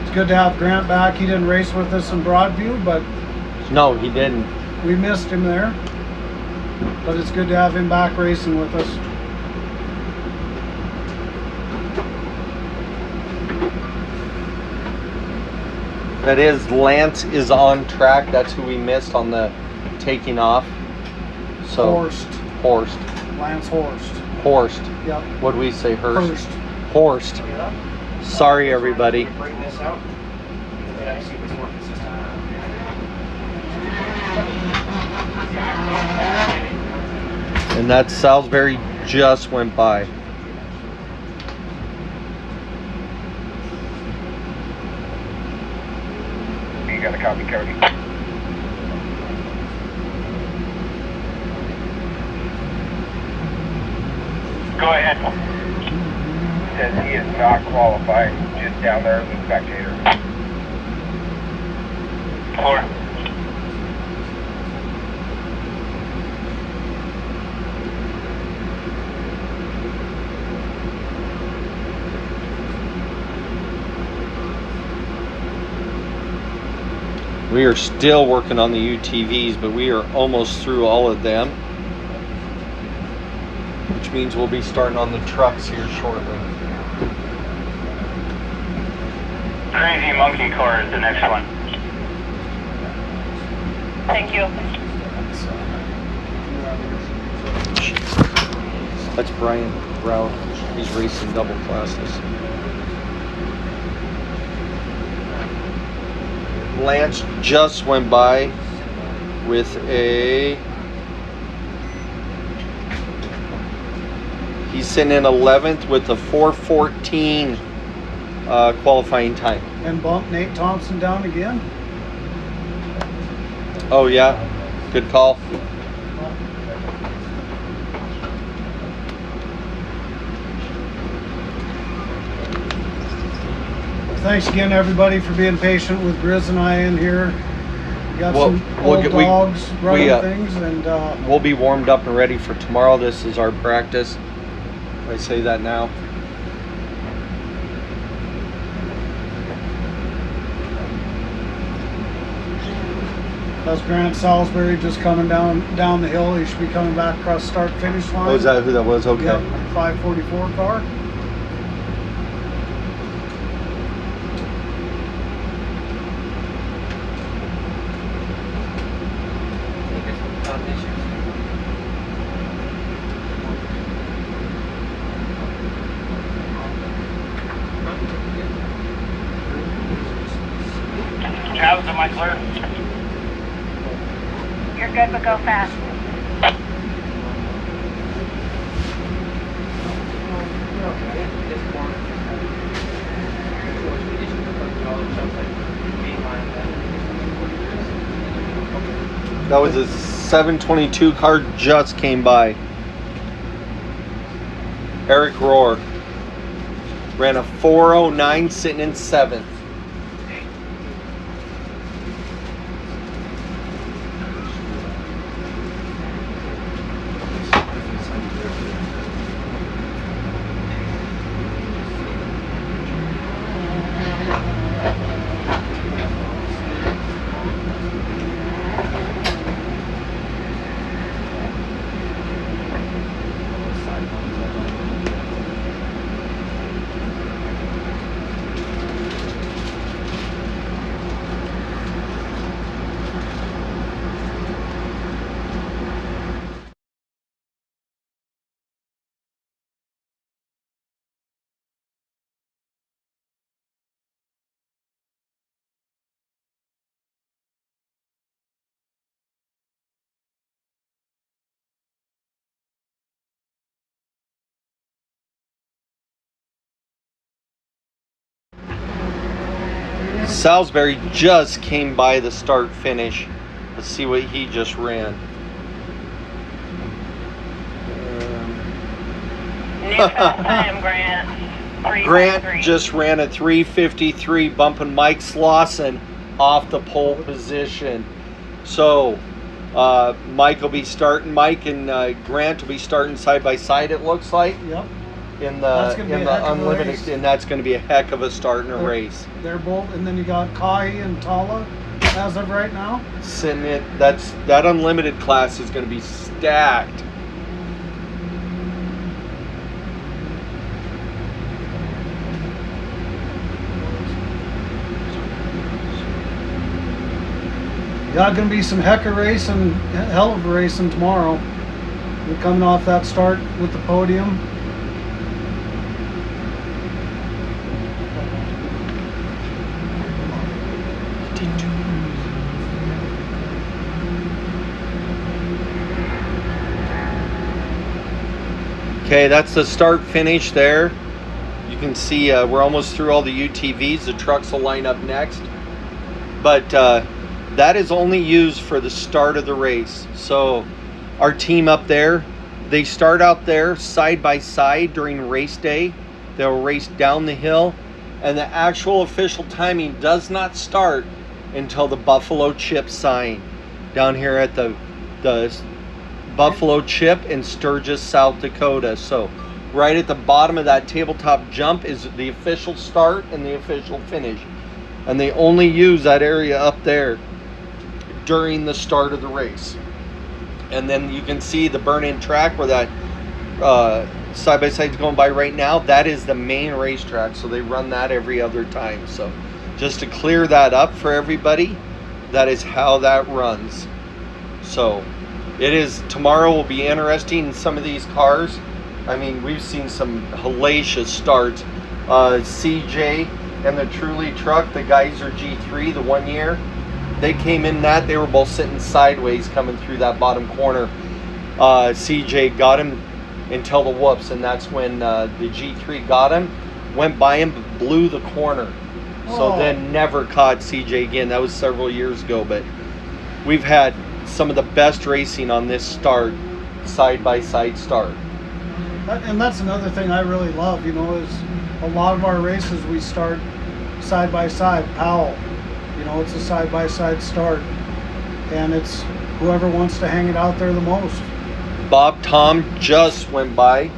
Speaker 2: It's good to have Grant back. He didn't race with us in Broadview, but
Speaker 1: No, he didn't.
Speaker 2: we missed him there. But it's good to have him back racing with us.
Speaker 1: That is, Lance is on track. That's who we missed on the taking off. So Horst.
Speaker 2: Lance Horst.
Speaker 1: Horst.
Speaker 2: Yep.
Speaker 1: What do we say? Hurst.
Speaker 2: Horst.
Speaker 1: Horst. Sorry, everybody.
Speaker 3: Bring this out. Yeah, see if it's more consistent.
Speaker 1: And that Salisbury just went by.
Speaker 3: You got a copy, Cody.
Speaker 4: Go ahead.
Speaker 3: Says he is not qualified, just down there as a spectator.
Speaker 4: 4.
Speaker 1: We are still working on the UTVs, but we are almost through all of them. Which means we'll be starting on the trucks here shortly.
Speaker 4: Crazy Monkey Car is the next one. Thank you.
Speaker 1: That's Brian Brown. He's racing double classes. Lance just went by with a... He's sitting in 11th with a 4:14 qualifying time.
Speaker 2: And bump Nate Thompson down again.
Speaker 1: Oh yeah, good call.
Speaker 2: Thanks again, everybody, for being patient with Grizz and I in here. We got
Speaker 1: Well,
Speaker 2: some old dogs running things, and
Speaker 1: we'll be warmed up and ready for tomorrow. This is our practice. I say that now.
Speaker 2: that's Grant Salisbury just coming down the hill. He should be coming back across start finish line.
Speaker 1: Oh, is that who that was? Okay.
Speaker 2: Yep, 544 car.
Speaker 4: Travis, am I clear?
Speaker 5: You're good, but go fast.
Speaker 1: That was a 722 car just came by. Eric Rohr ran a 409 sitting in 7th. Salisbury just came by the start finish. Let's see what he just ran.
Speaker 4: New fast time, Grant.
Speaker 1: Grant just ran a 3:53, bumping Mike Slauson off the pole position. So Mike will be starting. Mike and Grant will be starting side by side. It looks like.
Speaker 2: Yep.
Speaker 1: In the unlimited, and that's going to be a heck of a start in a race.
Speaker 2: They're both, and then you got Kai and Tala as of right now.
Speaker 1: Sitting it, that unlimited class is going to be stacked.
Speaker 2: Got going to be some heck of racing, hell of a racing tomorrow. We're coming off that start with the podium.
Speaker 1: Okay, that's the start finish there. You can see we're almost through all the UTVs. The trucks will line up next. But that is only used for the start of the race. So our team up there, they start out there side by side during race day. They'll race down the hill. And the actual official timing does not start until the Buffalo Chip sign down here at the Buffalo Chip in Sturgis, South Dakota. So right at the bottom of that tabletop jump is the official start and the official finish. And they only use that area up there during the start of the race. And then you can see the burn-in track where that side-by-side is going by right now. That is the main racetrack, so they run that every other time. So just to clear that up for everybody, that is how that runs. So it is, tomorrow will be interesting in some of these cars. I mean, we've seen some hellacious starts. CJ and the Truly truck, the Geyser G3, the 1 year, they came in that, they were both sitting sideways coming through that bottom corner. CJ got him until the whoops, and that's when the G3 got him, went by him, but blew the corner. So then never caught CJ again. That was several years ago, but we've had some of the best racing on this start, side-by-side start.
Speaker 2: And that's another thing I really love, you know, is a lot of our races we start side-by-side. Powell, you know, it's a side-by-side start. And it's whoever wants to hang it out there the most.
Speaker 1: Bob Tom just went by.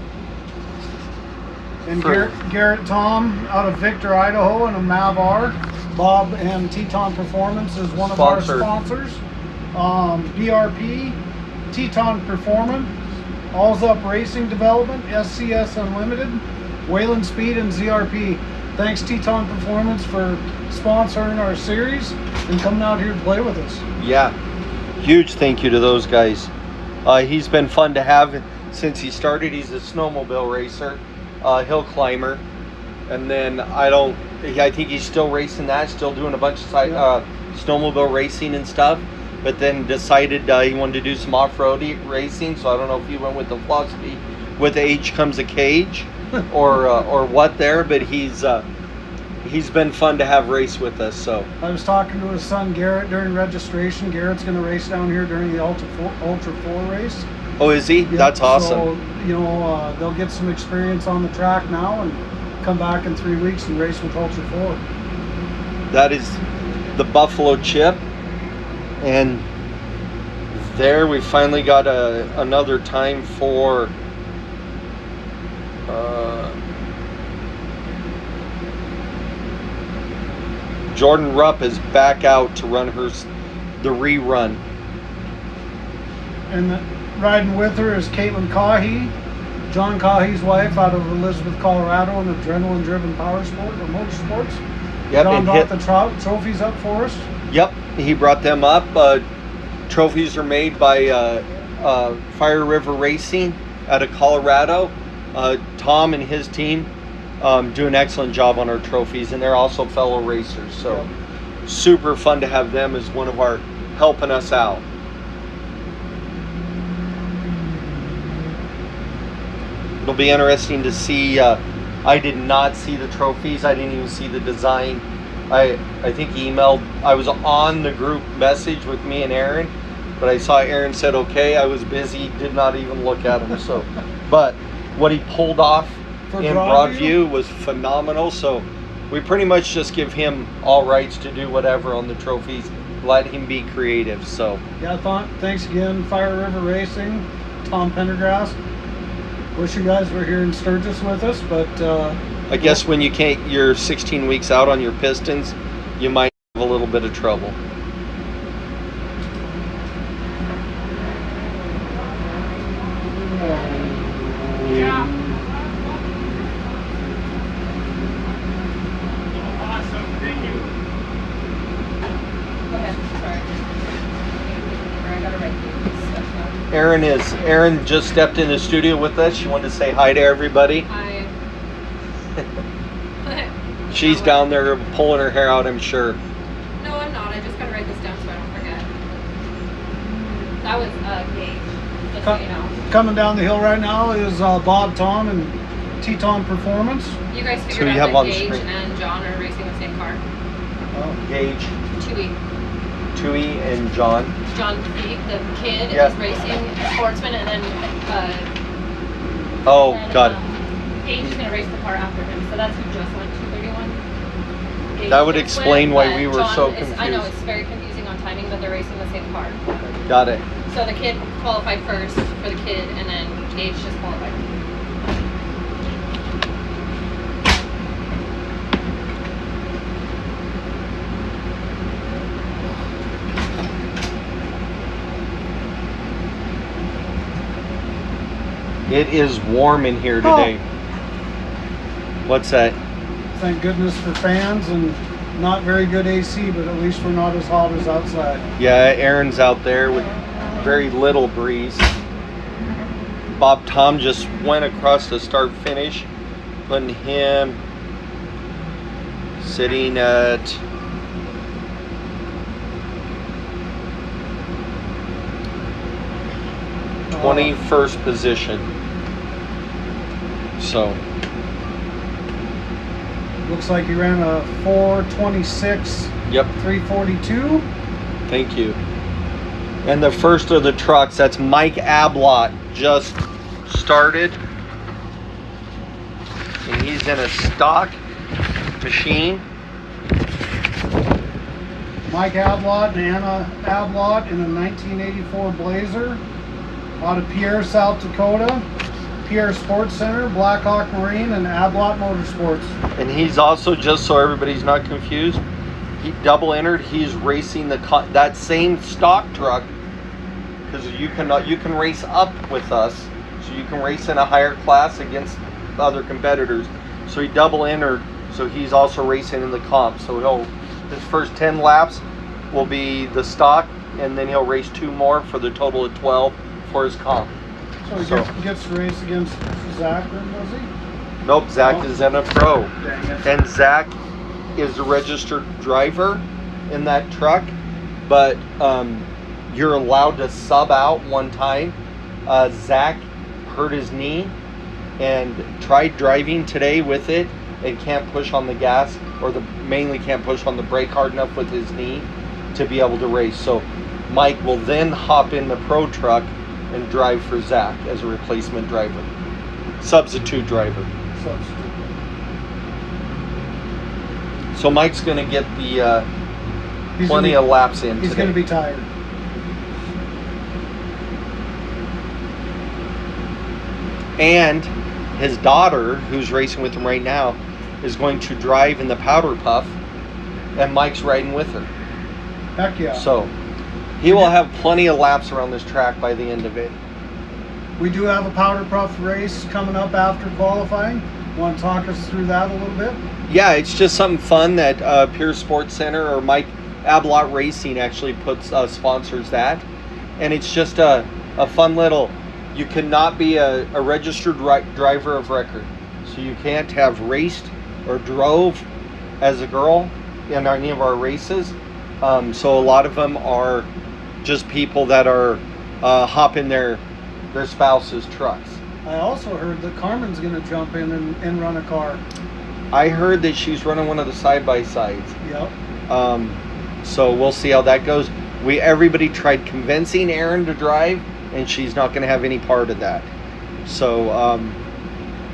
Speaker 2: And Garrett Tom out of Victor, Idaho, and a Mav-R. Bob and Teton Performance is one of our sponsors. BRP, Teton Performance, All's Up Racing Development, SCS Unlimited, Wayland Speed, and ZRP. Thanks Teton Performance for sponsoring our series and coming out here to play with us.
Speaker 1: Yeah, huge thank you to those guys. He's been fun to have since he started. He's a snowmobile racer, hill climber, and then I think he's still racing that, still doing a bunch of snowmobile racing and stuff, but then decided he wanted to do some off-road racing. So I don't know if he went with the philosophy with age comes a cage or what there, but he's been fun to have race with us. So
Speaker 2: I was talking to his son Garrett during registration. Garrett's going to race down here during the Ultra 4 race.
Speaker 1: Oh, is he? Yep. That's awesome.
Speaker 2: So, you know, they'll get some experience on the track now and come back in 3 weeks and race with Ultra 4.
Speaker 1: That is the Buffalo Chip. And there we finally got another time for Jordan Rupp is back out to run the rerun.
Speaker 2: And riding with her is Caitlin Cahy, John Cahy's wife out of Elizabeth, Colorado, in adrenaline-driven power sport or motorsports.
Speaker 1: Yep,
Speaker 2: John brought the trophies up for us.
Speaker 1: Yep, he brought them up. Trophies are made by Fire River Racing out of Colorado. Tom and his team do an excellent job on our trophies, and they're also fellow racers. So super fun to have them as one of our helping us out. It'll be interesting to see. I did not see the trophies. I didn't even see the design I think he emailed. I was on the group message with me and Aaron, but I saw Aaron said okay. I was busy, did not even look at him. So, but what he pulled off in Broadview was phenomenal. So we pretty much just give him all rights to do whatever on the trophies. Let him be creative. So
Speaker 2: yeah, thanks again, Fire River Racing, Tom Pendergrass. Wish you guys were here in Sturgis with us, but
Speaker 1: I guess when you can't, you're 16 weeks out on your pistons, you might have a little bit of trouble.
Speaker 4: Yeah.
Speaker 3: Awesome, thank you.
Speaker 5: Go ahead, sorry. I gotta write these stuff down.
Speaker 1: Aaron just stepped in the studio with us. She wanted to say hi to everybody.
Speaker 5: Hi.
Speaker 1: She's down there pulling her hair out, I'm sure.
Speaker 5: No, I'm not. I just gotta write this down so I don't forget. That was Gage, just so you know.
Speaker 2: coming down the hill right now is Bob Tom and Teton Performance.
Speaker 5: You guys
Speaker 1: So
Speaker 5: figured
Speaker 1: you
Speaker 5: out
Speaker 1: have
Speaker 5: that
Speaker 1: on the
Speaker 5: Gage
Speaker 1: screen.
Speaker 5: and John are racing the same car.
Speaker 1: Gage,
Speaker 5: Tui.
Speaker 1: Tui, and John.
Speaker 5: John, the kid
Speaker 1: Yeah.
Speaker 5: is racing Sportsman, and then
Speaker 1: Oh,
Speaker 5: then,
Speaker 1: God.
Speaker 5: Gage is gonna race the car after him. So that's who just went 231. Gage
Speaker 1: That would
Speaker 5: just
Speaker 1: explain
Speaker 5: went,
Speaker 1: why
Speaker 5: but
Speaker 1: we were
Speaker 5: John
Speaker 1: so
Speaker 5: is, I know
Speaker 1: confused.
Speaker 5: it's very confusing on timing, but they're racing the same car.
Speaker 1: Got it.
Speaker 5: So the kid qualified first for the kid, and then Gage just qualified.
Speaker 1: It is warm in here today. What's that?
Speaker 2: Thank goodness for fans and not very good AC, but at least we're not as hot as outside.
Speaker 1: Yeah, Aaron's out there with very little breeze. Bob Tom just went across the start finish, putting him sitting at
Speaker 2: Uh,
Speaker 1: 21st position. So
Speaker 2: Looks like he ran a 4:26,
Speaker 1: yep,
Speaker 2: 3:42.
Speaker 1: thank you. And the first of the trucks, that's Mike Ablott, just started. And he's in a stock machine.
Speaker 2: Mike Ablott and Anna Ablott in a 1984 Blazer out of Pierre, South Dakota. Pierre Sports Center, Blackhawk Marine, and Ablott Motorsports.
Speaker 1: And he's also, just so everybody's not confused, he double entered. He's racing that same stock truck, because you can race up with us, so you can race in a higher class against other competitors. So he double entered, so he's also racing in the comp. So his first 10 laps will be the stock, and then he'll race 2 more for the total of 12 for his comp.
Speaker 2: So he gets to race against Zach then, does he?
Speaker 1: Nope, Zach
Speaker 2: Oh.
Speaker 1: is in a pro.
Speaker 2: Dang it.
Speaker 1: And Zach is a registered driver in that truck, but you're allowed to sub out one time. Zach hurt his knee and tried driving today with it and can't push on the gas, or mainly can't push on the brake hard enough with his knee to be able to race. So Mike will then hop in the pro truck and drive for Zach as a replacement driver, substitute driver.
Speaker 2: Substitute.
Speaker 1: So Mike's going to get the
Speaker 2: He's
Speaker 1: plenty
Speaker 2: gonna
Speaker 1: of laps in
Speaker 2: be, He's
Speaker 1: today.
Speaker 2: going to be tired.
Speaker 1: And his daughter, who's racing with him right now, is going to drive in the powder puff, and Mike's riding with her.
Speaker 2: Heck yeah.
Speaker 1: So he will have plenty of laps around this track by the end of it.
Speaker 2: We do have a powder puff race coming up after qualifying. Want to talk us through that a little bit?
Speaker 1: Yeah, it's just something fun that Pierce Sports Center or Mike Ablott Racing actually sponsors that. And it's just a fun little, you cannot be a registered driver of record. So you can't have raced or drove as a girl in any of our races. So a lot of them are just people that are hopping their spouse's trucks.
Speaker 2: I also heard that Carmen's going to jump in and run a car.
Speaker 1: I heard that she's running one of the side-by-sides.
Speaker 2: Yep.
Speaker 1: So we'll see how that goes. Everybody tried convincing Erin to drive, and she's not going to have any part of that. So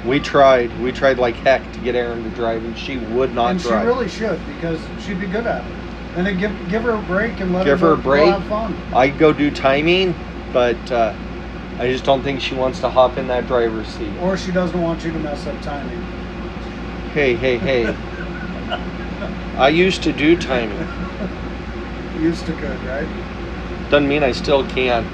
Speaker 1: we tried like heck to get Erin to drive, and she would not
Speaker 2: and
Speaker 1: drive.
Speaker 2: She really should, because she'd be good at it. And then give her a break and let
Speaker 1: Give her a break.
Speaker 2: Go have fun.
Speaker 1: I'd go do timing, but I just don't think she wants to hop in that driver's seat.
Speaker 2: Or she doesn't want you to mess up timing.
Speaker 1: Hey. I used to do timing.
Speaker 2: Used to could, right?
Speaker 1: Doesn't mean I still can.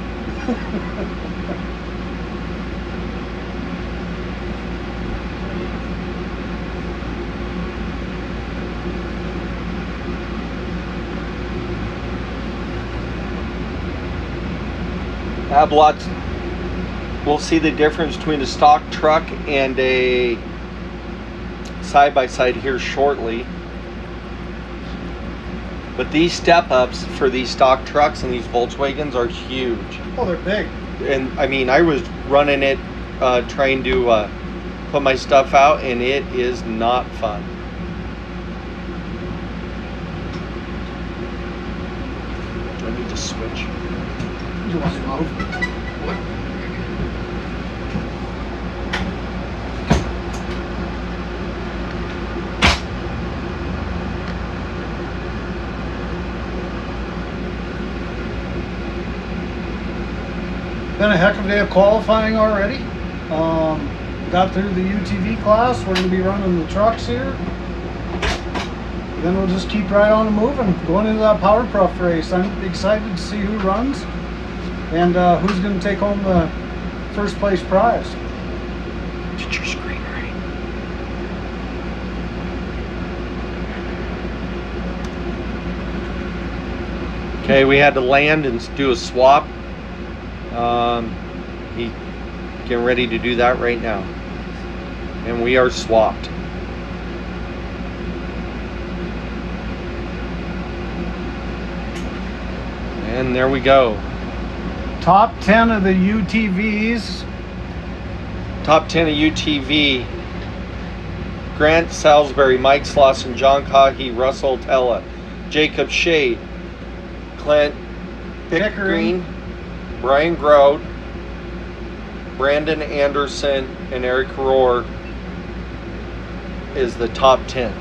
Speaker 1: Lots. We'll see the difference between a stock truck and a side-by-side here shortly. But these step-ups for these stock trucks and these Volkswagens are huge.
Speaker 2: Oh, they're big.
Speaker 1: And I mean, I was running it, trying to put my stuff out, and it is not fun. Do I need to switch?
Speaker 2: You want to move? Been a heck of a day of qualifying already. Got through the UTV class. We're going to be running the trucks here. Then we'll just keep right on and moving, going into that Power Puff race. I'm excited to see who runs and who's going to take home the first place prize.
Speaker 1: Get your screen ready. Okay, we had to land and do a swap. He's getting ready to do that right now. And we are swapped. And there we go.
Speaker 2: Top 10 of the UTVs.
Speaker 1: Top 10 of UTV. Grant Salisbury, Mike Slauson, John Coffey, Russell Tella, Jacob Shea, Clint Pickering, Brian Grode, Brandon Anderson, and Eric Rohr is the top 10.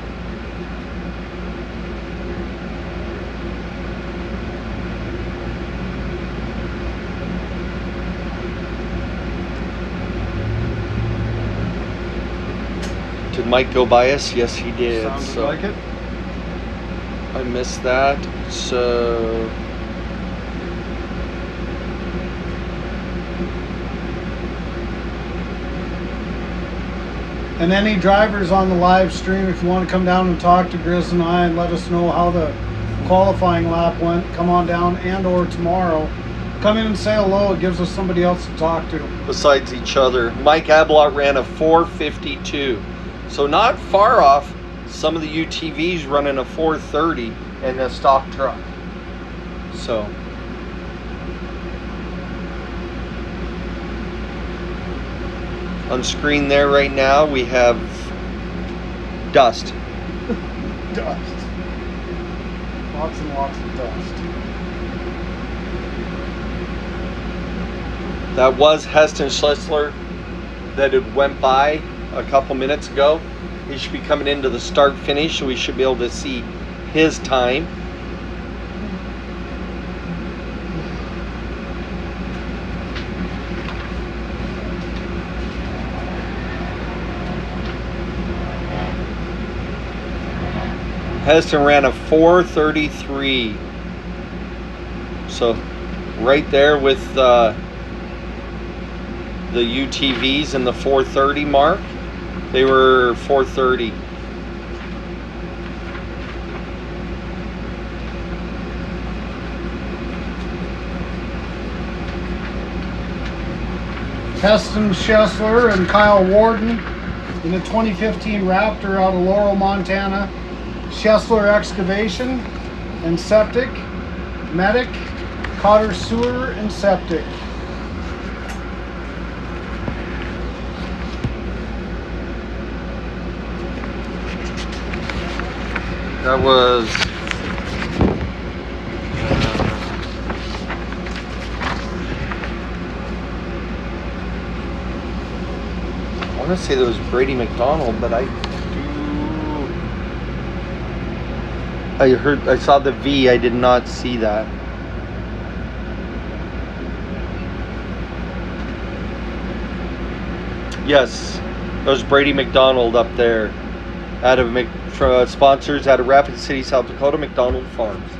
Speaker 1: Did Mike go by us? Yes, he did.
Speaker 2: Sounds like it.
Speaker 1: I missed that. So
Speaker 2: and any drivers on the live stream, if you want to come down and talk to Grizz and I and let us know how the qualifying lap went, come on down, and or tomorrow. Come in and say hello. It gives us somebody else to talk to.
Speaker 1: Besides each other. Mike Ablott ran a 4:52. So not far off some of the UTVs running a 4:30 and a stock truck. So on screen there right now we have dust.
Speaker 2: Dust. Lots and lots of dust.
Speaker 1: That was Heston Schlesler that had went by a couple minutes ago. He should be coming into the start finish, so we should be able to see his time. Heston ran a 4:33. So right there with the UTVs and the 4:30 mark. They were 4:30.
Speaker 2: Heston Schessler and Kyle Warden in the 2015 Raptor out of Laurel, Montana. Schessler Excavation and Septic, Medic, Cotter Sewer and Septic.
Speaker 1: That was I want to say that was Brady McDonald, but I saw the V. I did not see that. Yes, that was Brady McDonald up there, out of sponsors out of Rapid City, South Dakota, McDonald Farms.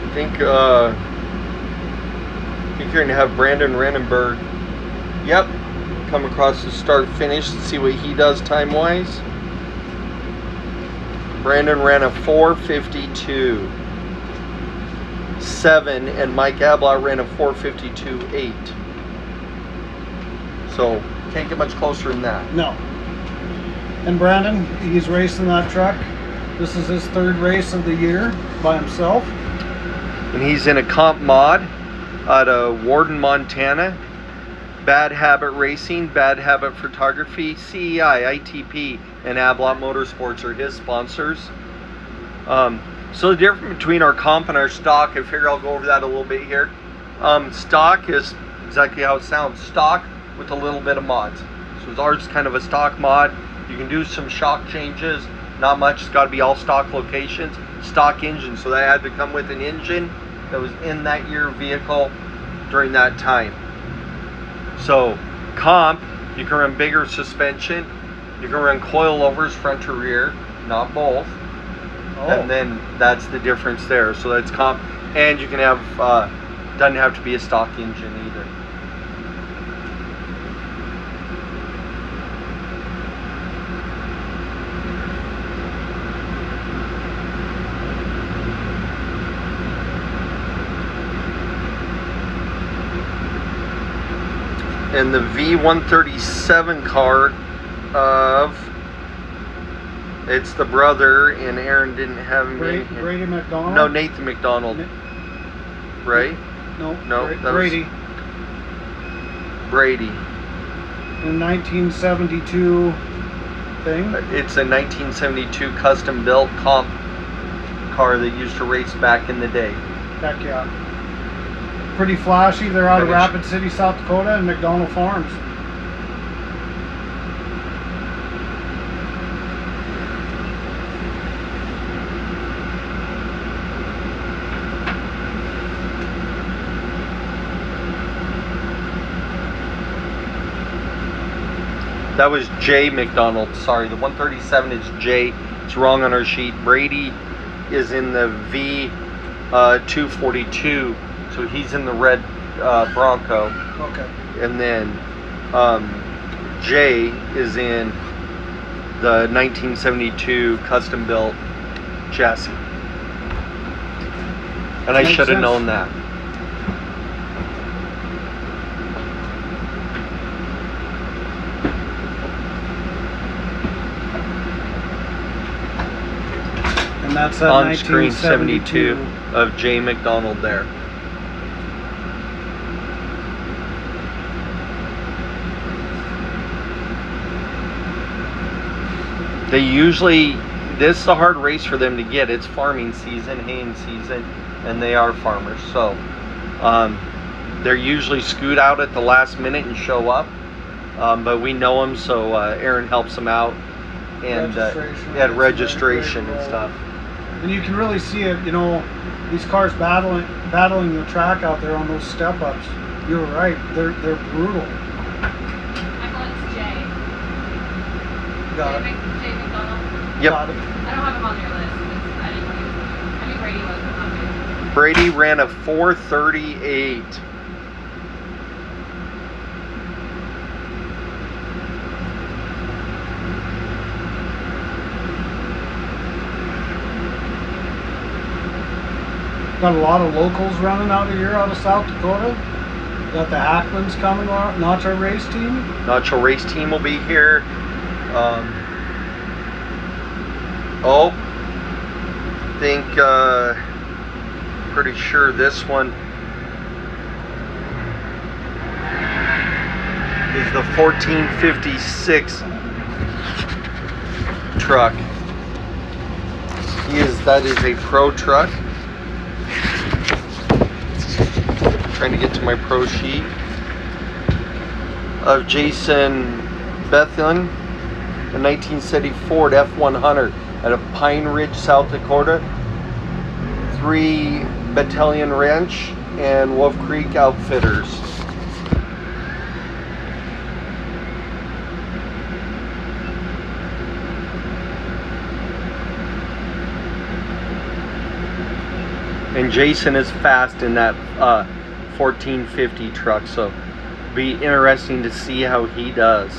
Speaker 1: I think you're gonna have Brandon Rennenberg. Yep, come across the start finish and see what he does time wise. Brandon ran a 4:52.7 and Mike Ablott ran a 4:52.8. So can't get much closer than that.
Speaker 2: No. And Brandon, he's racing that truck. This is his 3rd race of the year by himself.
Speaker 1: And he's in a comp mod out of Warden, Montana. Bad Habit Racing, Bad Habit Photography, CEI, ITP, and Ablott Motorsports are his sponsors. So the difference between our comp and our stock, I figure I'll go over that a little bit here. Stock is exactly how it sounds, stock with a little bit of mods. So ours is kind of a stock mod. You can do some shock changes, not much, it's got to be all stock locations. Stock engine, so that had to come with an engine that was in that year vehicle during that time. So comp, you can run bigger suspension, you can run coilovers front to rear, not both. And then that's the difference there. So that's comp, and you can have doesn't have to be a stock engine either. And the V137 car of, it's the brother, and Aaron didn't have him in here.
Speaker 2: Brady McDonald?
Speaker 1: No, Nathan McDonald. Right?
Speaker 2: No,
Speaker 1: that
Speaker 2: Brady.
Speaker 1: was Brady.
Speaker 2: In 1972 thing?
Speaker 1: It's a 1972 custom built comp car that used to race back in the day.
Speaker 2: Heck yeah. Pretty flashy. They're out of Rapid City, South Dakota, and McDonald Farms.
Speaker 1: That was J McDonald. Sorry, the 137 is J. It's wrong on our sheet. Brady is in the V242. So he's in the red Bronco.
Speaker 2: Okay.
Speaker 1: And then Jay is in the 1972 custom built chassis. And I should have known that.
Speaker 2: And that's
Speaker 1: on screen 72 of J McDonald there. They usually, this is a hard race for them to get. It's farming season, haying season, and they are farmers. So they're usually scoot out at the last minute and show up. But we know them, so Aaron helps them out. And at registration and stuff.
Speaker 2: And you can really see it, you know, these cars battling the track out there on those step-ups. You're right, they're brutal.
Speaker 5: Michael, it's Jay.
Speaker 2: Got it.
Speaker 5: Jay McDonald.
Speaker 1: Yep.
Speaker 2: Got it.
Speaker 5: I don't have him on your list because I didn't know he was on there. I knew Brady was, but not Jay.
Speaker 1: Brady ran a 4:38.
Speaker 2: Got a lot of locals running out of here, out of South Dakota. Got the Hackmans coming, Nacho Race Team.
Speaker 1: Nacho Race Team will be here. Pretty sure this one is the 1456 truck. That is a pro truck. Trying to get to my pro sheet of Jason Bethlin, the 1970 Ford F100 out of Pine Ridge, South Dakota. 3 Battalion Ranch and Wolf Creek Outfitters. And Jason is fast in that 1450 truck, so it'll be interesting to see how he does.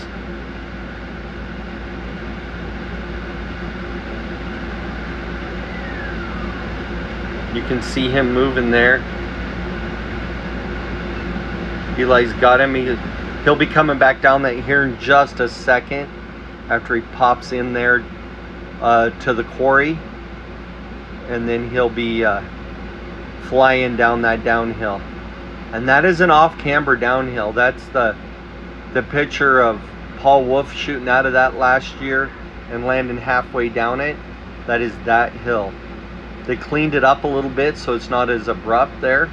Speaker 1: You can see him moving there. Eli's got him. He'll be coming back down that here in just a second after he pops in there to the quarry, and then he'll be flying down that downhill. And that is an off-camber downhill. That's the picture of Paul Wolf shooting out of that last year and landing halfway down it. That is that hill. They cleaned it up a little bit so it's not as abrupt there.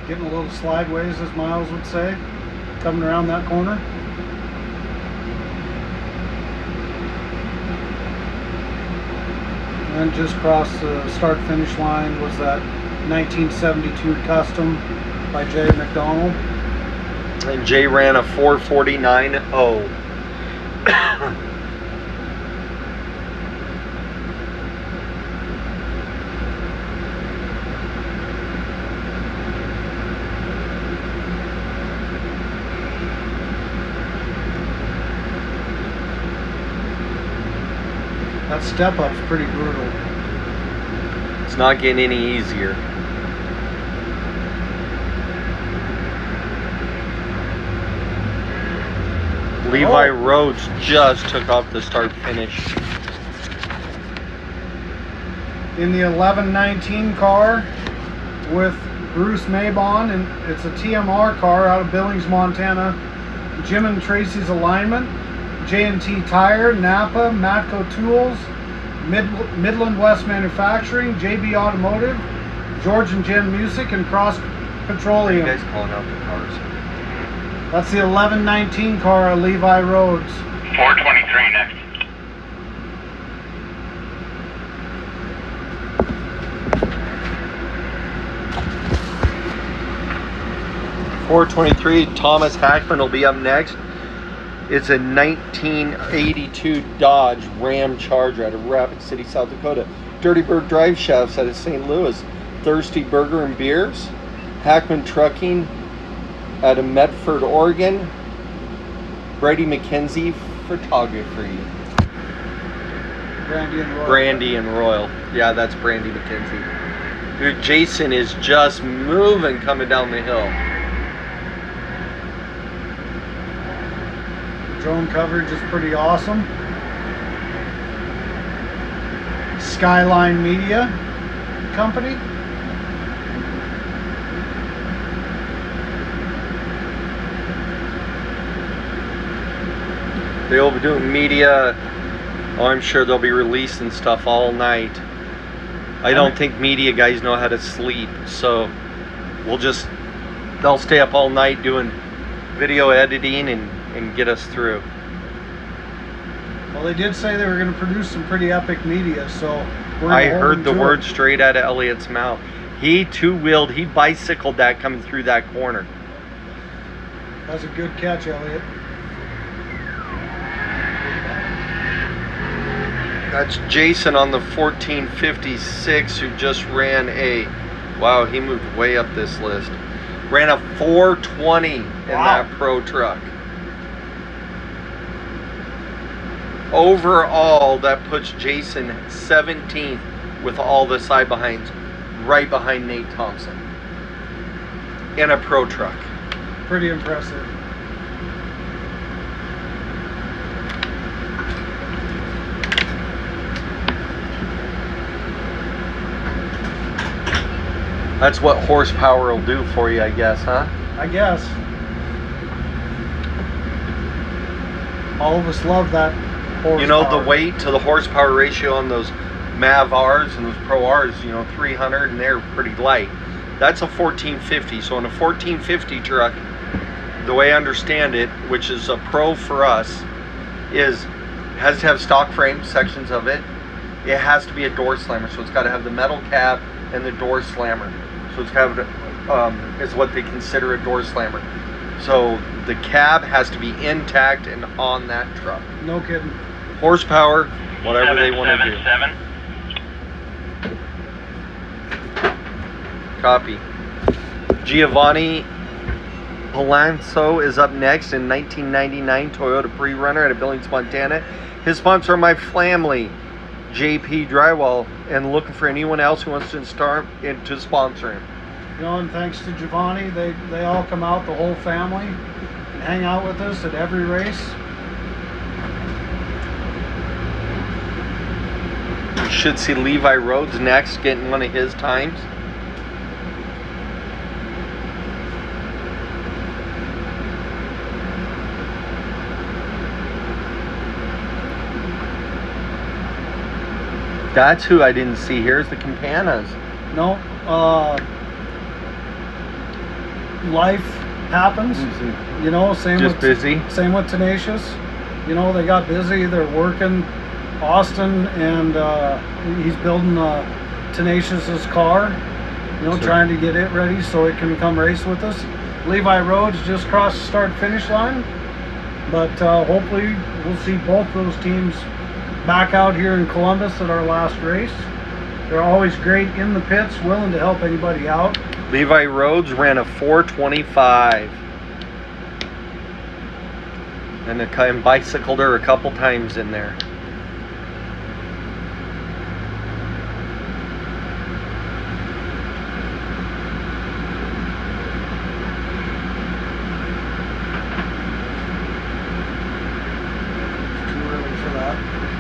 Speaker 2: Getting a little slideways, as Miles would say, coming around that corner. And just across the start-finish line was that 1972 Custom by Jay McDonald.
Speaker 1: And Jay ran a 4:49.0.
Speaker 2: That step up's pretty brutal.
Speaker 1: It's not getting any easier. Levi Rhodes just took off the start finish.
Speaker 2: In the 1119 car with Bruce Maybon, and it's a TMR car out of Billings, Montana. Jim and Tracy's Alignment, J&T Tire, Napa, Matco Tools, Midland West Manufacturing, JB Automotive, George and Jen Music, and Cross Petroleum.
Speaker 1: You guys calling out the cars?
Speaker 2: That's the 1119 car of Levi Rhodes.
Speaker 4: 423 next.
Speaker 1: .423, Thomas Hackman will be up next. It's a 1982 Dodge Ram Charger out of Rapid City, South Dakota. Dirty Bird Drive Shafts out of St. Louis. Thirsty Burger and Beers. Hackman Trucking out of Medford, Oregon. Brady McKenzie Photography.
Speaker 2: Brandy and Royal.
Speaker 1: Brandy and Royal. Yeah, that's Brandy McKenzie. Dude, Jason is just moving coming down the hill.
Speaker 2: Drone coverage is pretty awesome. Skyline Media Company.
Speaker 1: They'll be doing media. Oh, I'm sure they'll be releasing stuff all night. I don't think media guys know how to sleep, so they'll stay up all night doing video editing and get us through.
Speaker 2: Well, they did say they were going to produce some pretty epic media, so
Speaker 1: I heard the word straight out of Elliot's mouth. He two-wheeled, he bicycled that coming through that corner.
Speaker 2: That's a good catch, Elliot.
Speaker 1: That's Jason on the 1456 who just ran wow, he moved way up this list. Ran a 420 in that pro truck. Overall, that puts Jason 17th with all the side behinds, right behind Nate Thompson. In a pro truck.
Speaker 2: Pretty impressive.
Speaker 1: That's what horsepower will do for you, I guess, huh?
Speaker 2: I guess. All of us love that horsepower.
Speaker 1: You know, the weight to the horsepower ratio on those Mav R's and those Pro R's, you know, 300, and they're pretty light. That's a 1450. So in a 1450 truck, the way I understand it, which is a pro for us, has to have stock frame sections of it. It has to be a door slammer, so it's got to have the metal cab and the door slammer. So it's got is what they consider a door slammer. So the cab has to be intact and on that truck.
Speaker 2: No kidding.
Speaker 1: Horsepower, whatever they want to do.
Speaker 3: 777.
Speaker 1: Copy. Giovanni Palanso is up next in 1999 Toyota Pre-Runner out of Billings, Montana. His sponsor, my family, JP Drywall, and looking for anyone else who wants to sponsor him.
Speaker 2: You know, and thanks to Giovanni, they all come out, the whole family, and hang out with us at every race.
Speaker 1: You should see Levi Rhodes next, getting one of his times. That's who I didn't see. Here's the Campanas.
Speaker 2: No, life happens. You know, same with Tenacious. You know, they got busy. They're working. Austin and he's building Tenacious's car. You know, trying to get it ready so it can come race with us. Levi Rhodes just crossed the start-finish line, but hopefully we'll see both those teams back out here in Columbus at our last race. They're always great in the pits, willing to help anybody out.
Speaker 1: Levi Rhodes ran a 425 and bicycled her a couple times in there.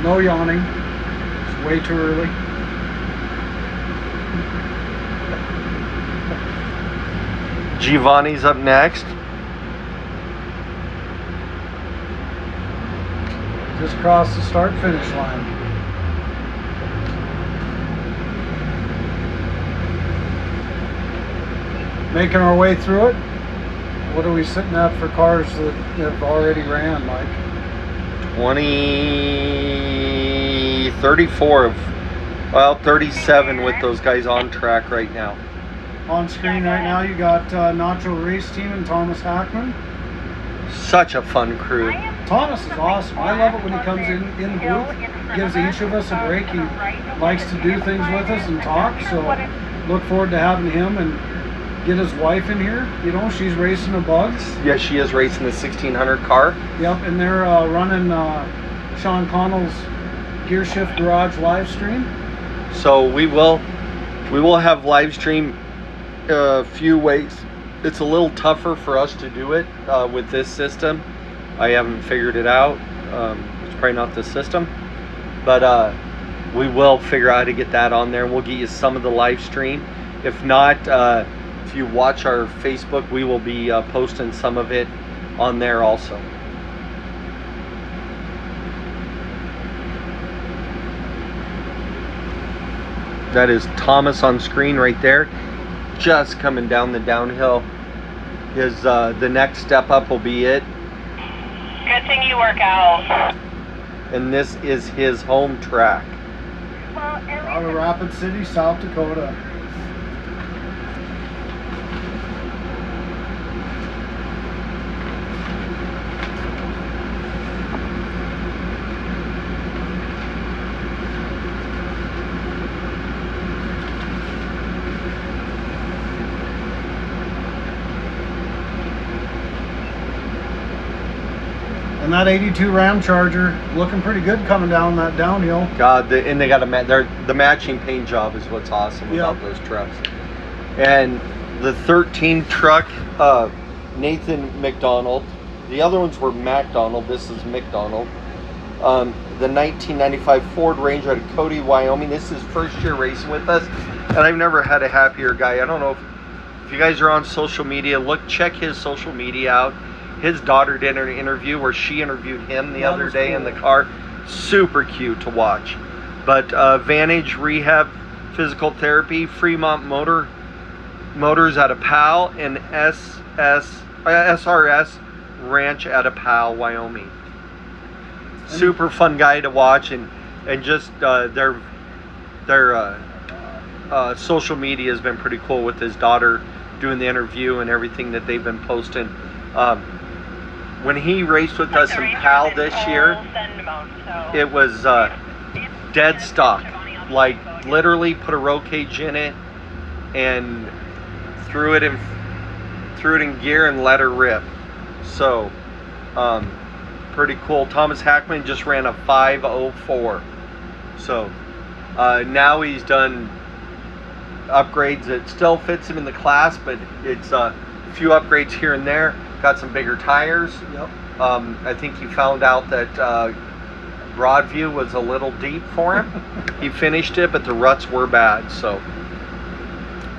Speaker 2: No yawning. It's way too early.
Speaker 1: Giovanni's up next.
Speaker 2: Just crossed the start-finish line. Making our way through it. What are we sitting at for cars that have already ran, Mike?
Speaker 1: 34 of, well, 37 with those guys on track right now.
Speaker 2: On screen right now, you got Nacho Race Team and Thomas Hackman.
Speaker 1: Such a fun crew.
Speaker 2: Thomas is awesome. I love it when he comes in the booth, gives each of us a break. He likes to do things with us and talk, so look forward to having him and get his wife in here. You know, she's racing the Bugs.
Speaker 1: Yes, she is racing the 1600 car.
Speaker 2: Yep, and they're running Sean Connell's Gear Shift Garage live stream.
Speaker 1: So we will have live stream a few ways. It's a little tougher for us to do it with this system. I haven't figured it out. It's probably not the system, but we will figure out how to get that on there. We'll get you some of the live stream. If not, if you watch our Facebook, we will be posting some of it on there also. That is Thomas on screen right there, just coming down the downhill. His the next step up will be it.
Speaker 4: Good thing you work out.
Speaker 1: And this is his home track.
Speaker 2: Out of Rapid City, South Dakota. And And that 82 Ram Charger looking pretty good coming down that downhill.
Speaker 1: God, and they got the matching paint job is what's awesome about those trucks. And the 13 truck, Nathan McDonald. The other ones were McDonald. This is McDonald. The 1995 Ford Ranger out of Cody, Wyoming. This is first year racing with us, and I've never had a happier guy. I don't know if you guys are on social media. Check his social media out. His daughter did an interview where she interviewed him the other day in the car. Super cute to watch. But Vantage Rehab Physical Therapy, Fremont Motors out of Powell, and SRS Ranch out of Powell, Wyoming. Super fun guy to watch, and just their social media has been pretty cool with his daughter doing the interview and everything that they've been posting. When he raced with us in Powell this year, it was dead stock. Like literally put a roll cage in it and threw it in gear and let her rip. So pretty cool. Thomas Hackman just ran a 504. So now he's done upgrades that still fits him in the class, but it's a few upgrades here and there. Got some bigger tires.
Speaker 2: Yep.
Speaker 1: I think he found out that Broadview was a little deep for him. He finished it, but the ruts were bad. So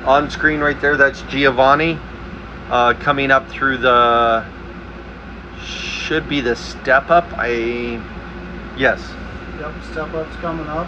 Speaker 1: on screen right there, that's Giovanni coming up through the, should be the step up. Yes.
Speaker 2: Yep, step up's coming up.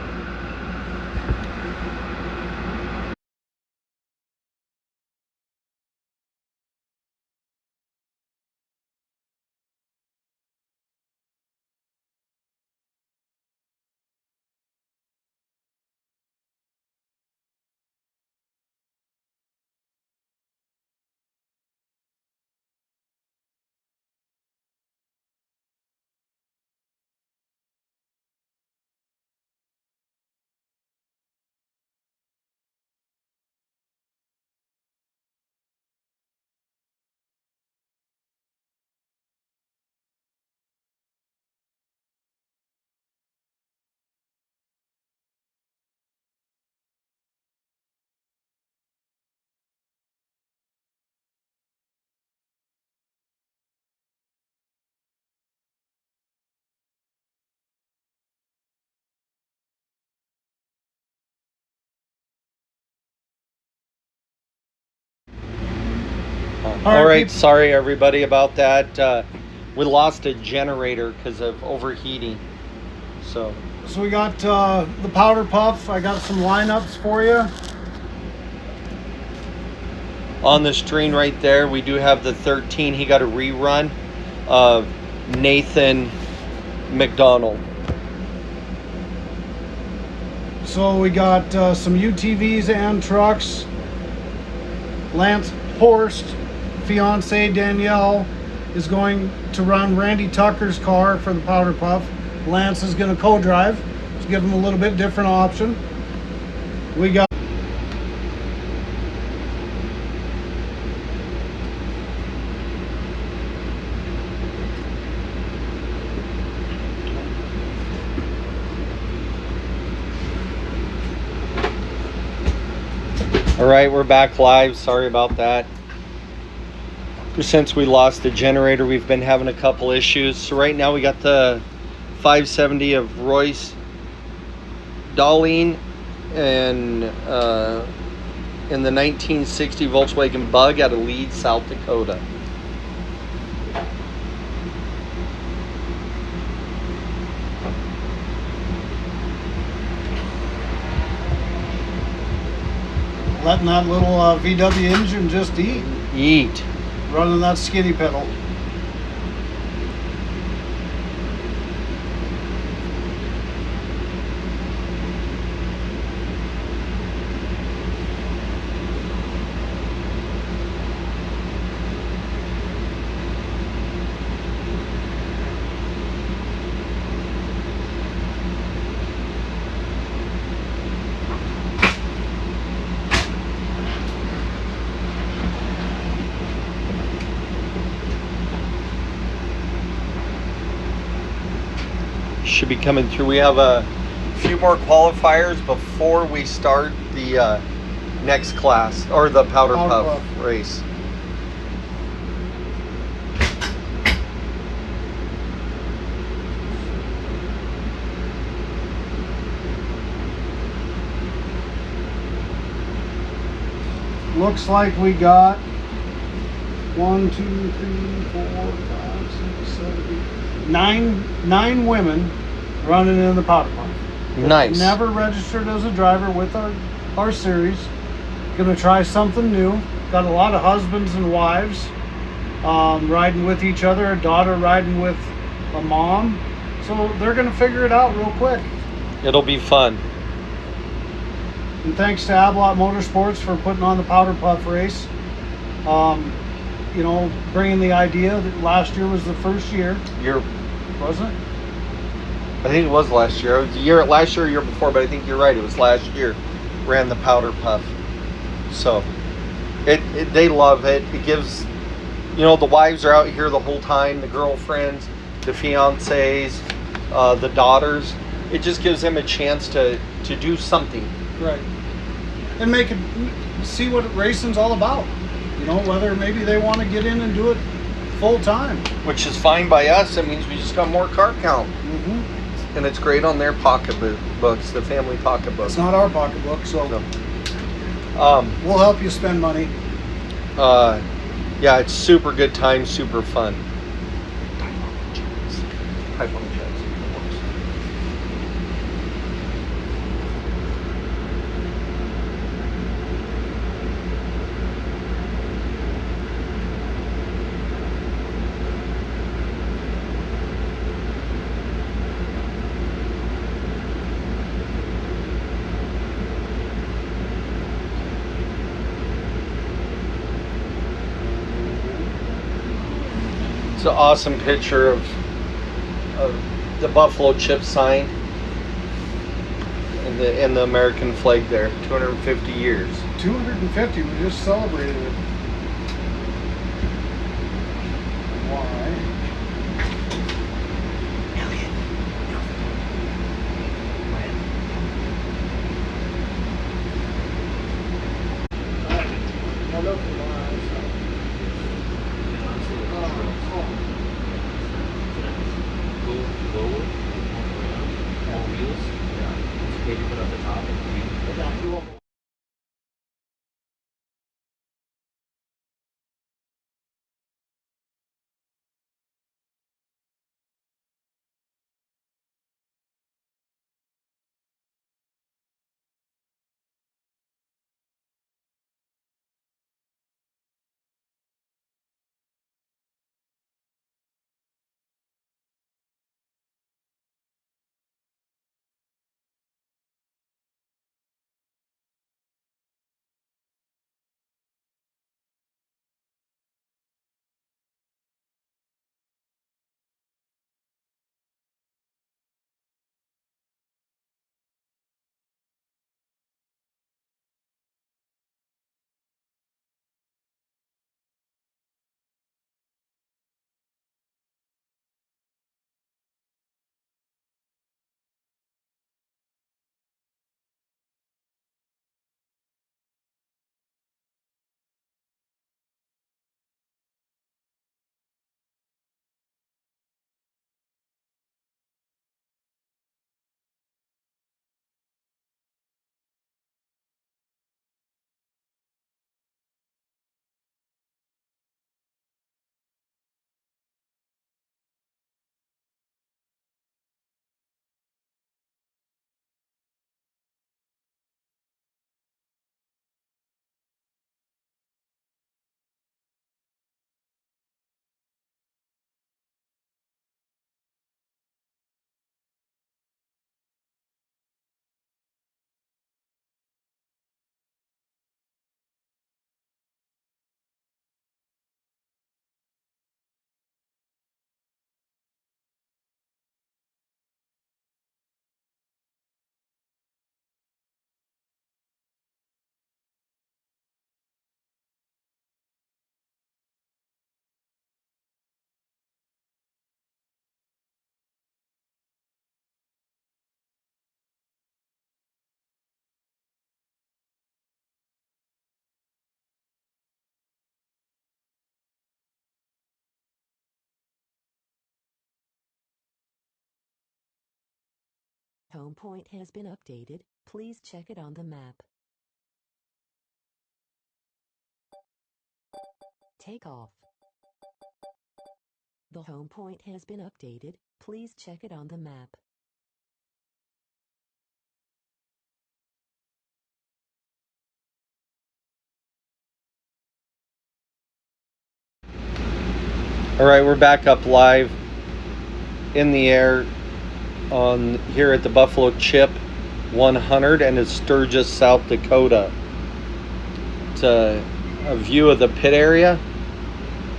Speaker 1: All right, sorry everybody about that. We lost a generator because of overheating. So
Speaker 2: we got the powder puff. I got some lineups for you.
Speaker 1: On the screen right there, we do have the 13. He got a rerun of Nathan McDonald.
Speaker 2: So we got some UTVs and trucks. Lance Horst, fiance Danielle, is going to run Randy Tucker's car for the powder puff. Lance is going to co-drive. Let's give him a little bit different option. We got
Speaker 1: All right, we're back live. Sorry about that. Since we lost the generator, we've been having a couple issues. So right now we got the 570 of Royce Darling and in the 1960 Volkswagen Bug out of Leeds, South Dakota.
Speaker 2: letting that little VW engine just eat. Running that skinny pedal.
Speaker 1: should be coming through. We have a few more qualifiers before we start the next class, or the powder puff race.
Speaker 2: Looks like we got 1, 2, 3, 4, 5, 6, 7, 8, 9 women running in the powder puff.
Speaker 1: Nice.
Speaker 2: Never registered as a driver with our series. Gonna try something new. Got a lot of husbands and wives riding with each other. A daughter riding with a mom. So they're gonna figure it out real quick.
Speaker 1: It'll be fun.
Speaker 2: And thanks to Ablot Motorsports for putting on the powder puff race. You know, bringing the idea that last year was the first year. Wasn't it?
Speaker 1: I think it was last year. It was last year or year before, but I think you're right. It was last year. Ran the powder puff. So they love it. It gives, you know, the wives are out here the whole time, the girlfriends, the fiancés, the daughters. It just gives them a chance to do something.
Speaker 2: Right. And make it, see what racing's all about. You know, whether maybe they want to get in and do it full time.
Speaker 1: Which is fine by us. It means we just got more car count.
Speaker 2: Mm-hmm.
Speaker 1: And it's great on their pocketbooks, the family pocketbook.
Speaker 2: It's not our pocketbook, so we'll help you spend money.
Speaker 1: Yeah, it's super good time, super fun. It's an awesome picture of the buffalo chip sign and the American flag there. 250 years.
Speaker 2: 250. We just celebrated it. Why?
Speaker 6: Maybe put up the top and
Speaker 7: Home point has been updated. Please check it on the map. Take off. The home point has been updated. Please check it on the map.
Speaker 1: All right, we're back up live in the air on here at the Buffalo Chip 100 and it's Sturgis, South Dakota. It's a view of the pit area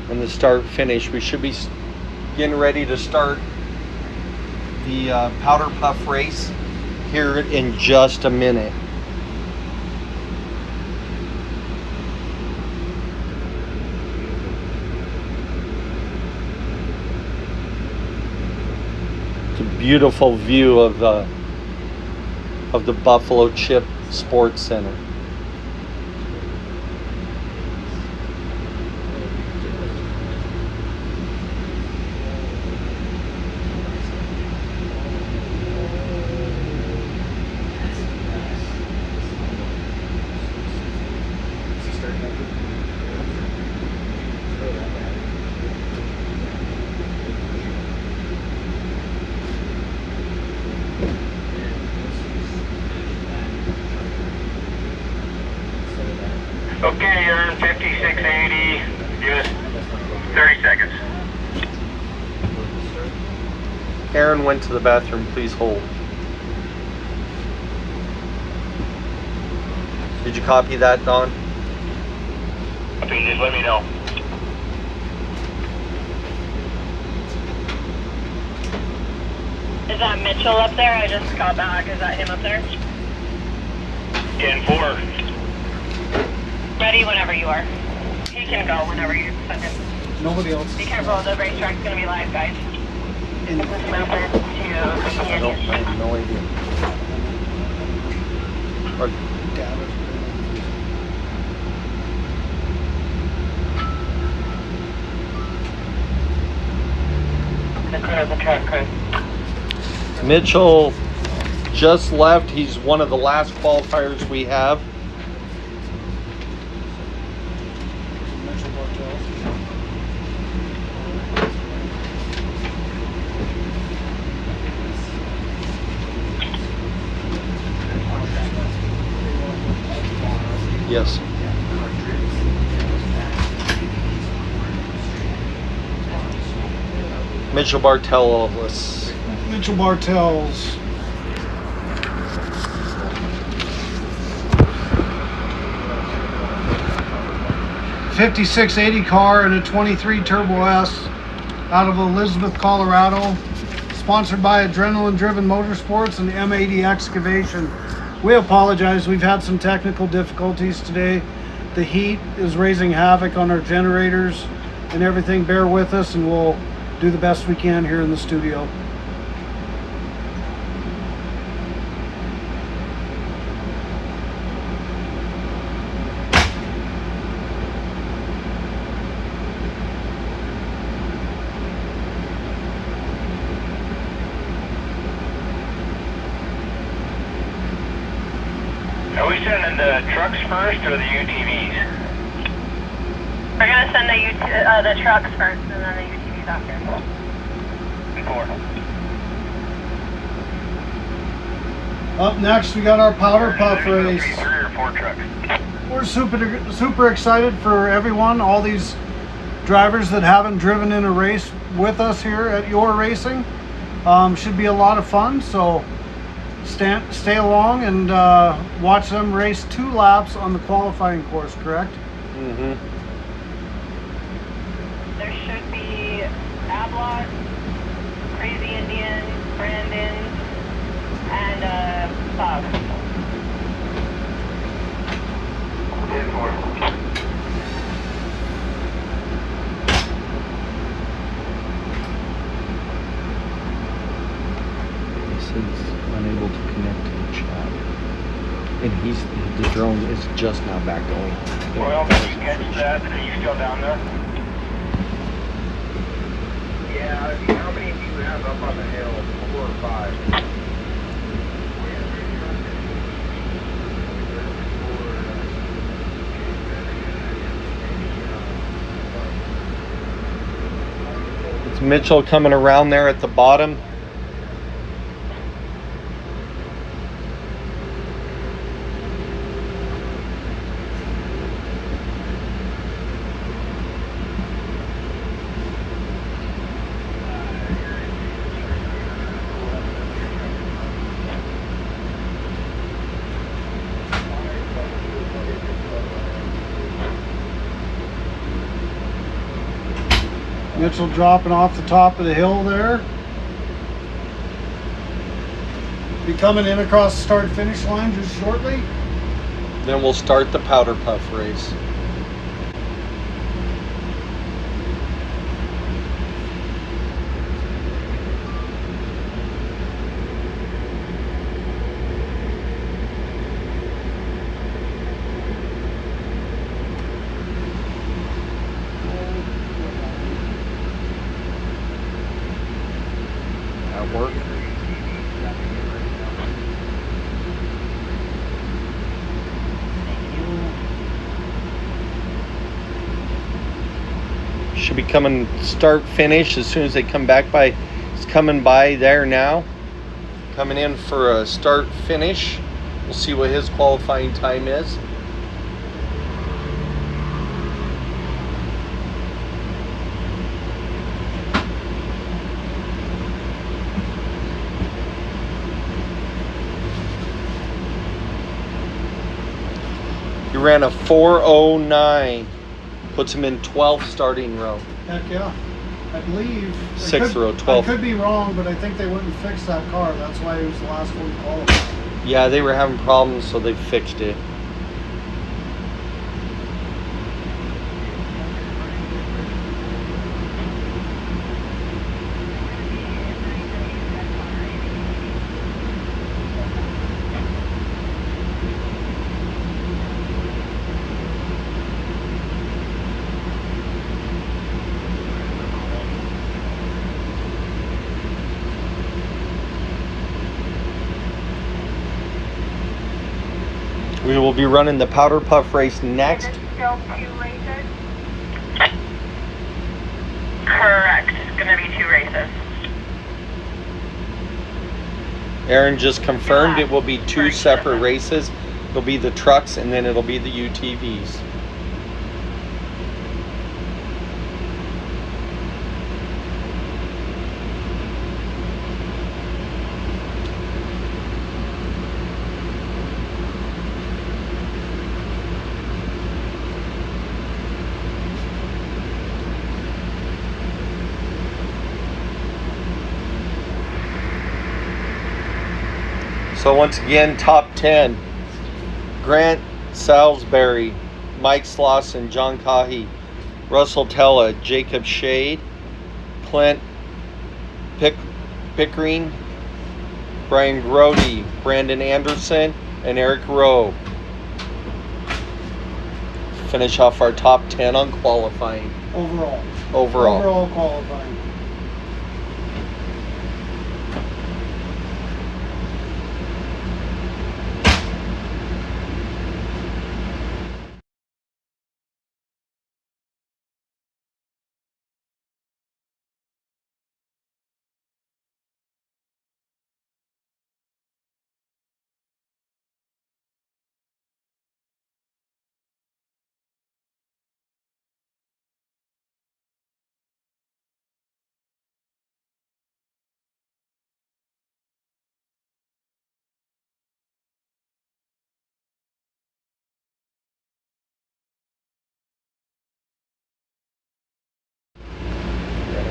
Speaker 1: and the start finish. We should be getting ready to start the powder puff race here in just a minute. It's a beautiful view of the Buffalo Chip Sports Center.
Speaker 3: Okay, you're in 5680. Give us 30 seconds.
Speaker 1: Aaron went to the bathroom. Please hold. Did you copy that, Don?
Speaker 3: Okay, just let me know.
Speaker 4: Is that Mitchell up there? I just got back. Is that him up there?
Speaker 3: 10-4.
Speaker 4: Ready whenever you are. He can go whenever you send him.
Speaker 2: Nobody else.
Speaker 4: Be careful, the racetrack's going to be live, guys.
Speaker 2: In
Speaker 4: This is movement to
Speaker 1: I have no idea. Or,
Speaker 4: the clear of the track crew.
Speaker 1: Mitchell just left. He's one of the last qualifiers we have. Yes. Mitchell Bartellus.
Speaker 2: Mitchell Bartels. .5680 car and a 23 Turbo S out of Elizabeth, Colorado. Sponsored by Adrenaline Driven Motorsports and M80 Excavation. We apologize, we've had some technical difficulties today. The heat is raising havoc on our generators and everything. Bear with us and we'll do the best we can here in the studio.
Speaker 3: Are we sending the trucks first or the UTVs?
Speaker 4: We're going to send the trucks first and then the UTVs after.
Speaker 3: 4.
Speaker 2: Up next, we got our powder puff race.
Speaker 3: 3 or 4 trucks.
Speaker 2: We're super excited for everyone, all these drivers that haven't driven in a race with us here at Y.O.R.R Racing. Should be a lot of fun, so stay along and watch them race 2 laps on the qualifying course, correct?
Speaker 1: Mm-hmm.
Speaker 4: There should be Ablot, Crazy Indian, Brandon, and Bob.
Speaker 3: 10-4.
Speaker 1: This is unable to connect to the chat. And the drone is just now back going.
Speaker 3: Well, did you catch that? Are you still down there? Yeah, how many do you have up on the hill? 4 or 5?
Speaker 1: Mitchell coming around there at the bottom.
Speaker 2: Mitchell dropping off the top of the hill there. Be coming in across the start-finish line just shortly.
Speaker 1: Then we'll start the powder puff race. Work. Should be coming start finish as soon as they come back by. It's coming by there now. Coming in for a start finish. We'll see what his qualifying time is. He ran a 4:09, puts him in 12th starting row.
Speaker 2: Heck yeah. I believe.
Speaker 1: 6th row, 12th.
Speaker 2: I could be wrong, but I think they wouldn't fix that car. That's why it was the last one qualified.
Speaker 1: Yeah, they were having problems, so they fixed it. We will be running the powder puff race next.
Speaker 4: Is it still 2 races? Correct. It's going to be 2 races.
Speaker 1: Aaron just confirmed it will be 2 separate races. It'll be the trucks and then it'll be the UTVs. So once again, top 10. Grant Salisbury, Mike Slauson, John Cahy, Russell Tella, Jacob Shade, Clint Pickering, Brian Grody, Brandon Anderson, and Eric Rowe. Finish off our top 10 on qualifying. Overall
Speaker 2: qualifying.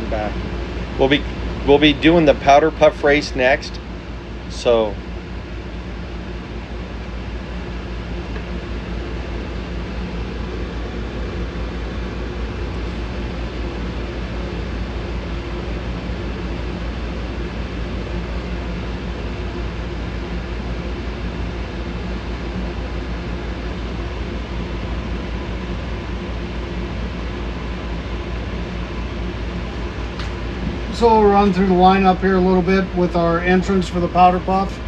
Speaker 1: Back. We'll be doing the powder puff race next. So
Speaker 2: So we'll run through the lineup here a little bit with our entrance for the powder puff.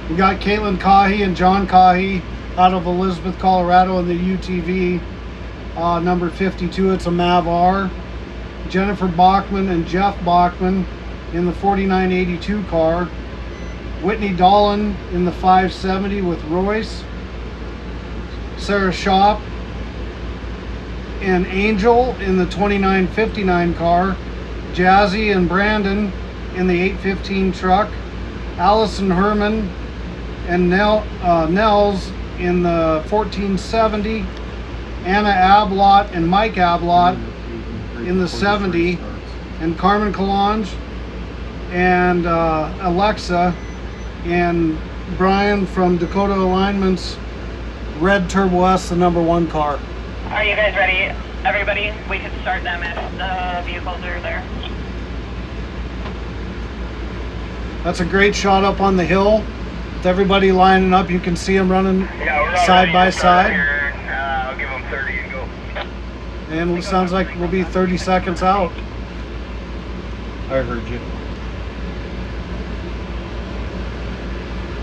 Speaker 2: We got Caitlin Cahy and John Cahy out of Elizabeth, Colorado in the UTV number 52. It's a Y.O.R.R. Jennifer Bachman and Jeff Bachman in the 4982 car. Whitney Dolan in the 570 with Royce. Sarah Shop and Angel in the 2959 car. Jazzy and Brandon in the 815 truck. Allison Herman and Nels in the 1470. Anna Ablott and Mike Ablott in the 70. And Carmen Calange and Alexa and Brian from Dakota Alignments red Turbo S, the #1 car.
Speaker 4: Are you guys ready? Everybody, we can start them if the vehicles are there.
Speaker 2: That's a great shot up on the hill. With everybody lining up, you can see them running
Speaker 3: Yeah, we're not
Speaker 2: side
Speaker 3: ready
Speaker 2: by
Speaker 3: to start
Speaker 2: side.
Speaker 3: here. I'll give them 30 and go.
Speaker 2: And it sounds like we'll be 30 seconds out.
Speaker 1: I heard you.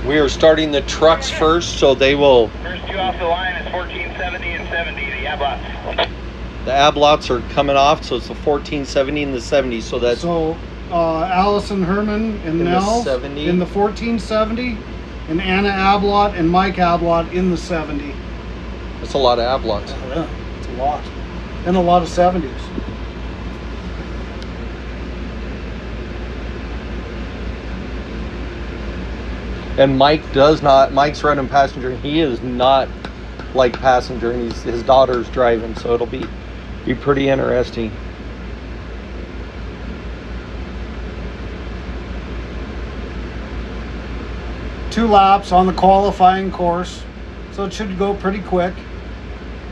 Speaker 1: We are starting the trucks first, so they will.
Speaker 3: First two off the line is 1470 and 70, the Ablots.
Speaker 1: The Ablots are coming off, so it's the 1470 and the 70. So that's
Speaker 2: So Allison Herman and
Speaker 1: In the
Speaker 2: Nels
Speaker 1: 70.
Speaker 2: in the 1470, and Anna Ablott and Mike Ablott in the 70.
Speaker 1: that's a lot of Ablots.
Speaker 2: Yeah, it's a lot. And a lot of 70s.
Speaker 1: And Mike's running passenger, and he is not like passenger, and his daughter's driving, so it'll be pretty interesting.
Speaker 2: Two laps on the qualifying course, so it should go pretty quick,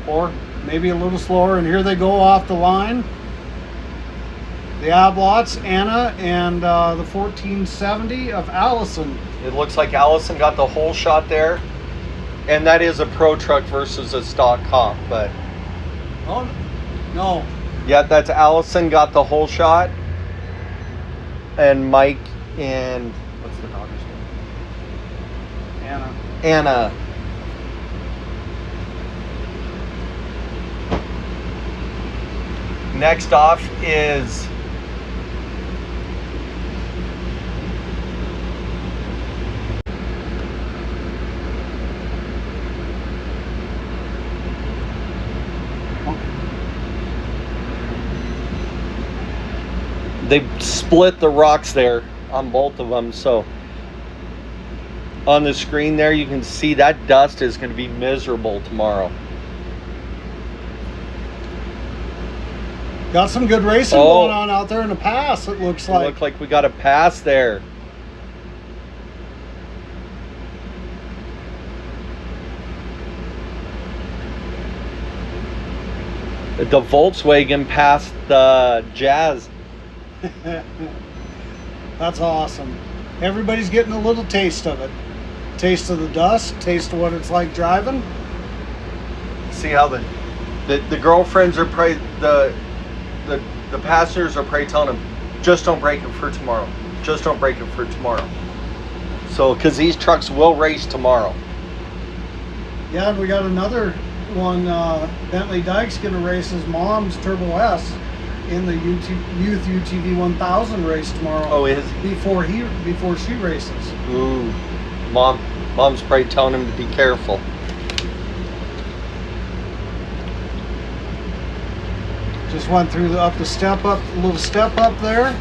Speaker 2: or maybe a little slower. And here they go off the line. The Ablots, Anna, and the 1470 of Allison.
Speaker 1: It looks like Allison got the whole shot there, and that is a pro truck versus a stock comp, but
Speaker 2: Oh, no.
Speaker 1: yeah, that's Allison got the whole shot, and Mike and what's the daughter's name?
Speaker 2: Anna.
Speaker 1: Anna. Next off is they split the rocks there on both of them, so on the screen there you can see that dust is going to be miserable tomorrow.
Speaker 2: Got some good racing going on out there in the pass, it looks
Speaker 1: It
Speaker 2: like.
Speaker 1: looked like we got a pass there. The Volkswagen passed the Jazz.
Speaker 2: That's awesome. Everybody's getting a little taste of it. Taste of the dust, taste of what it's like driving.
Speaker 1: See how the girlfriends are probably the passengers are probably telling them, just don't break it for tomorrow. Just don't break it for tomorrow. So, because these trucks will race tomorrow.
Speaker 2: Yeah, and we got another one. Bentley Dyke's going to race his mom's Turbo S in the Youth UTV 1000 race tomorrow.
Speaker 1: Oh, is
Speaker 2: before she races.
Speaker 1: Ooh, mom's probably telling him to be careful.
Speaker 2: Just went through the little step up there.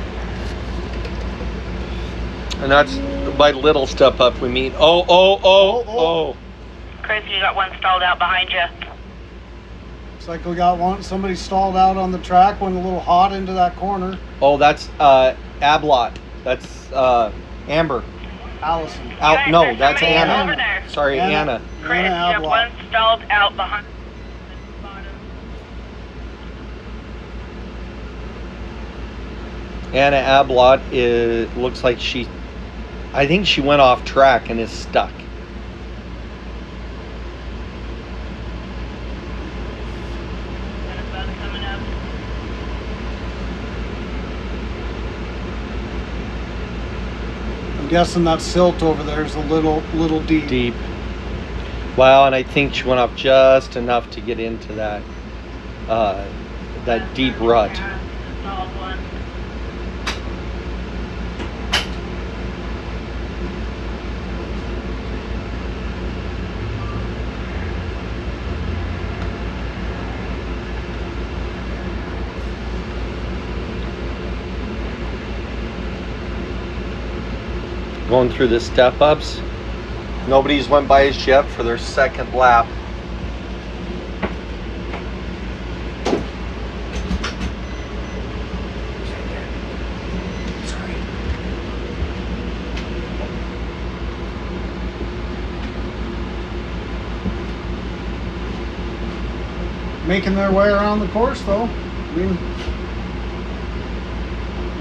Speaker 1: And that's by little step up we mean. Oh.
Speaker 4: Chris, you got one stalled out behind you.
Speaker 2: Looks like we got somebody stalled out on the track, went a little hot into that corner.
Speaker 1: Oh, that's Ablot. That's Amber.
Speaker 2: Allison.
Speaker 1: No, that's Anna.
Speaker 4: Over there.
Speaker 1: Sorry, Anna.
Speaker 4: Chris, you
Speaker 2: Anna
Speaker 4: have
Speaker 2: Ablott.
Speaker 4: one stalled out behind.
Speaker 1: Anna Ablot looks like I think she went off track and is stuck.
Speaker 4: Coming up.
Speaker 2: I'm guessing that silt over there is a little deep.
Speaker 1: Deep. Wow, and I think she went off just enough to get into that deep rut.
Speaker 4: Solid one.
Speaker 1: Going through the step ups. Nobody's went by us yet for their second lap.
Speaker 2: Making their way around the course though. I mean,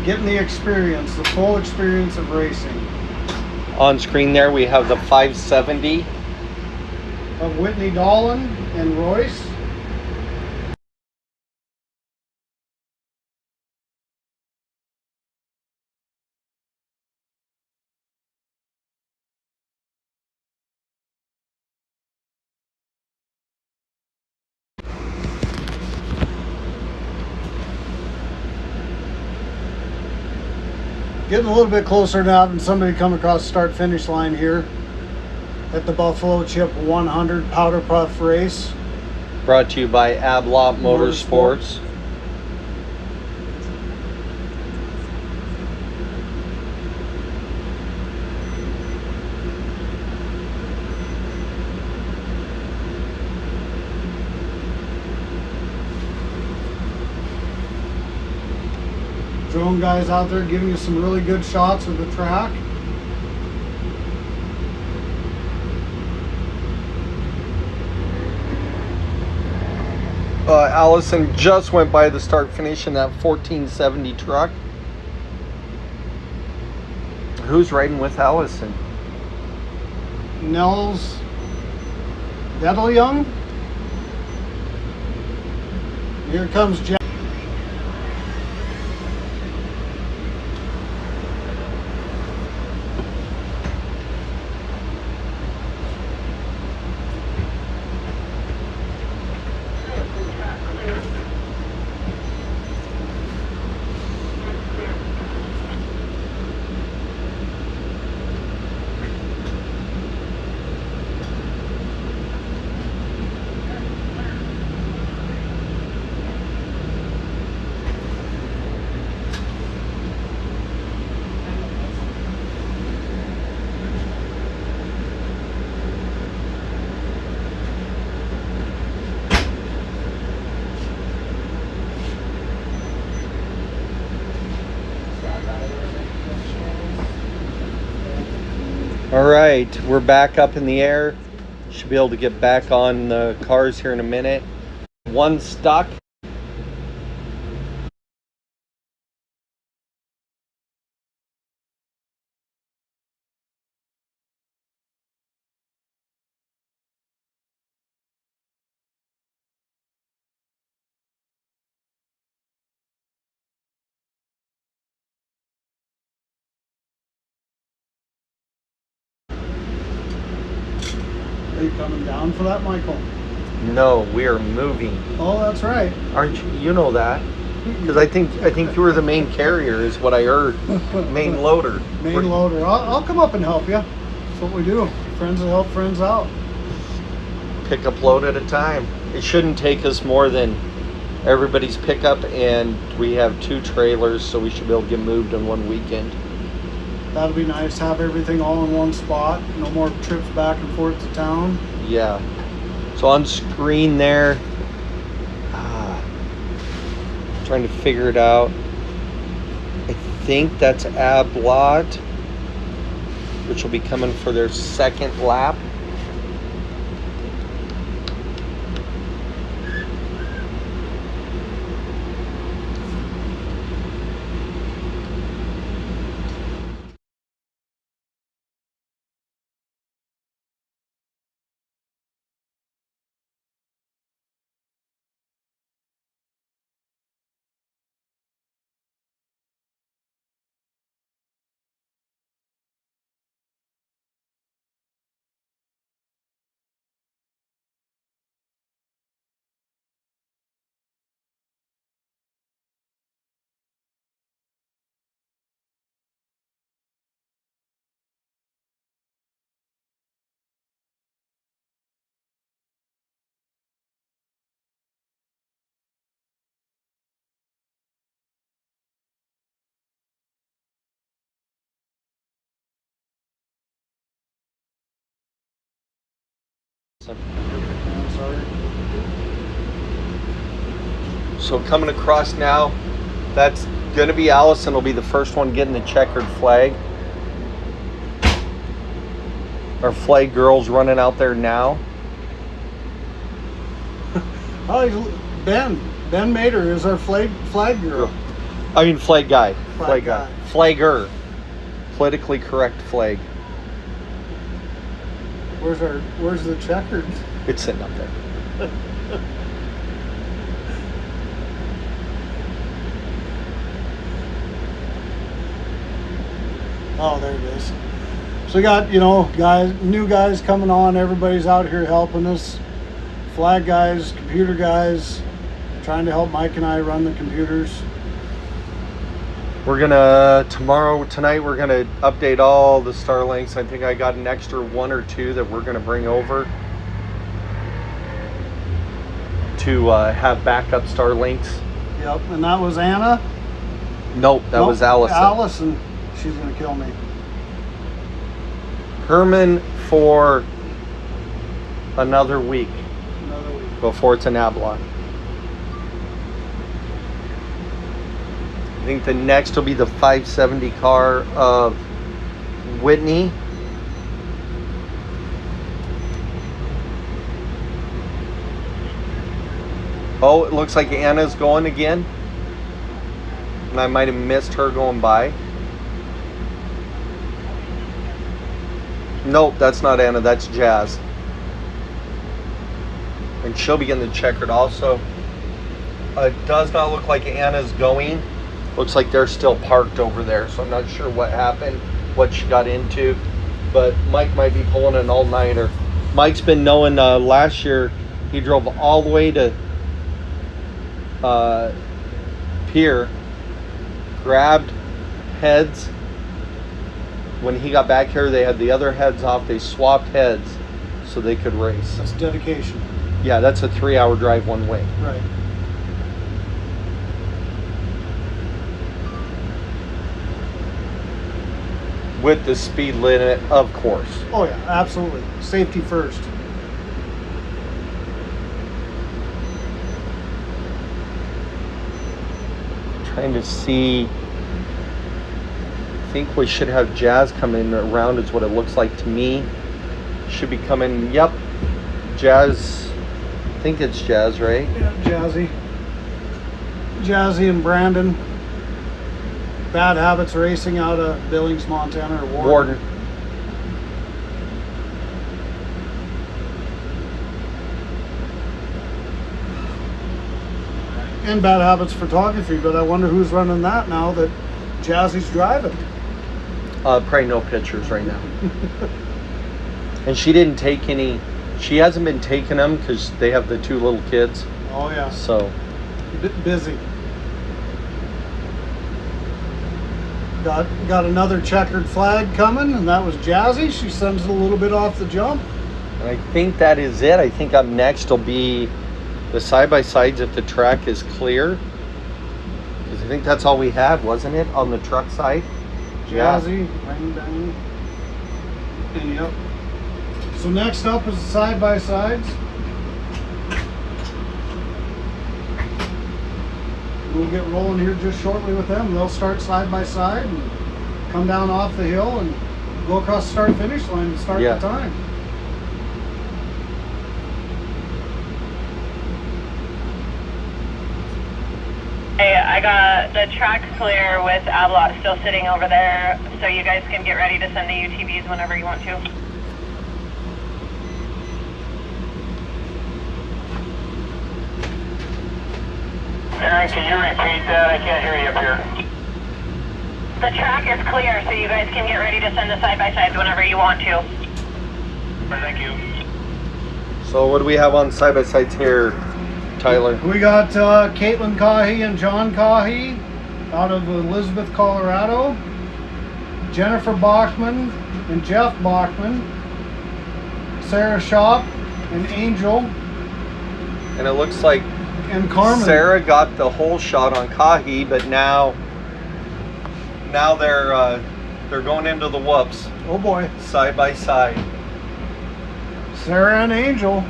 Speaker 2: getting the experience, the full experience of racing.
Speaker 1: On screen there we have the 570.
Speaker 2: Of Whitney Dolan and Royce. Getting a little bit closer now having somebody come across the start finish line here at the Buffalo Chip 100 Powder Puff race.
Speaker 1: Brought to you by Ablot Motorsports.
Speaker 2: Drone guys out there giving you some really good shots of the track.
Speaker 1: Allison just went by the start finish in that 1470 truck. Who's riding with Allison?
Speaker 2: Nels Young. Here comes Jack.
Speaker 1: All right, we're back up in the air. Should be able to get back on the cars here in a minute. One stuck.
Speaker 2: Are you coming down for that, Michael?
Speaker 1: No, we are moving.
Speaker 2: Oh, that's right.
Speaker 1: Aren't you? You know that. Because I think you were the main carrier is what I heard. Main loader.
Speaker 2: Main loader. I'll come up and help you. That's what we do. Friends will help friends out.
Speaker 1: Pick up load at a time. It shouldn't take us more than everybody's pickup, and we have 2 trailers, so we should be able to get moved in one weekend.
Speaker 2: That'll be nice. Have everything all in one spot. No more trips back and forth to town.
Speaker 1: Yeah. So on screen there, trying to figure it out. I think that's Ablot, which will be coming for their second lap. Allison.
Speaker 2: I'm sorry.
Speaker 1: So coming across now, that's gonna be Allison. Will be the first one getting the checkered flag. Our flag girl's running out there now.
Speaker 2: Oh, Ben Mater is our flag girl.
Speaker 1: I mean flag guy.
Speaker 2: Flag guy.
Speaker 1: Flagger. Politically correct flag.
Speaker 2: Where's the checkered?
Speaker 1: It's sitting up there.
Speaker 2: Oh, there it is. So we got, new guys coming on. Everybody's out here helping us. Flag guys, computer guys, trying to help Mike and I run the computers.
Speaker 1: We're tonight we're gonna update all the Starlinks. I think I got an extra 1 or 2 that we're gonna bring over to have backup Starlinks.
Speaker 2: Yep, and that was Anna.
Speaker 1: Nope, that was Allison.
Speaker 2: Allison, she's gonna kill me.
Speaker 1: Herman for another week before it's an Avalon. I think the next will be the 570 car of Whitney. Oh, it looks like Anna's going again. And I might have missed her going by. Nope, that's not Anna, that's Jazz. And she'll be getting the checkered also. It does not look like Anna's going. Looks like they're still parked over there, so I'm not sure what happened, what she got into. But Mike might be pulling an all-nighter. Mike's been knowing last year he drove all the way to Pier, grabbed heads. When he got back here, they had the other heads off. They swapped heads so they could race.
Speaker 2: That's dedication.
Speaker 1: Yeah, that's a 3-hour drive one way.
Speaker 2: Right.
Speaker 1: With the speed limit, of course.
Speaker 2: Oh yeah, absolutely. Safety first.
Speaker 1: Trying to see. I think we should have Jazz coming around is what it looks like to me. Should be coming, yep. Jazz, I think it's Jazz, right?
Speaker 2: Yeah, Jazzy and Brandon. Bad Habits Racing out of Billings, Montana, or
Speaker 1: Warden.
Speaker 2: And Bad Habits Photography, but I wonder who's running that now that Jazzy's driving.
Speaker 1: Probably no pictures right now. And she didn't take any, she hasn't been taking them because they have the 2 little kids.
Speaker 2: Oh yeah.
Speaker 1: So.
Speaker 2: Busy. Got another checkered flag coming, and that was Jazzy. She sends it a little bit off the jump.
Speaker 1: And I think that is it. I think up next will be the side-by-sides if the track is clear. Because I think that's all we had, wasn't it, on the truck side?
Speaker 2: Jazzy, Ring Bang. And yep. So next up is the side-by-sides. We'll get rolling here just shortly with them. They'll start side-by-side and come down off the hill and go across the start-finish line to start the time.
Speaker 4: Hey, I got the track clear with Avalon still sitting over there, so you guys can get ready to send the UTVs whenever you want to.
Speaker 3: Aaron, can you repeat that? I can't hear you up here.
Speaker 4: The track is clear, so you guys can get ready to send the side-by-sides whenever you want to.
Speaker 3: Thank you.
Speaker 1: So what do we have on side-by-sides here, Tyler?
Speaker 2: We got Caitlin Cahy and John Cahy out of Elizabeth, Colorado. Jennifer Bachman and Jeff Bachman. Sarah Shop and Angel.
Speaker 1: And it looks like
Speaker 2: and Carmen.
Speaker 1: Sarah got the whole shot on Cahy, but now they're going into the whoops.
Speaker 2: Oh boy.
Speaker 1: Side by side.
Speaker 2: Sarah and Angel.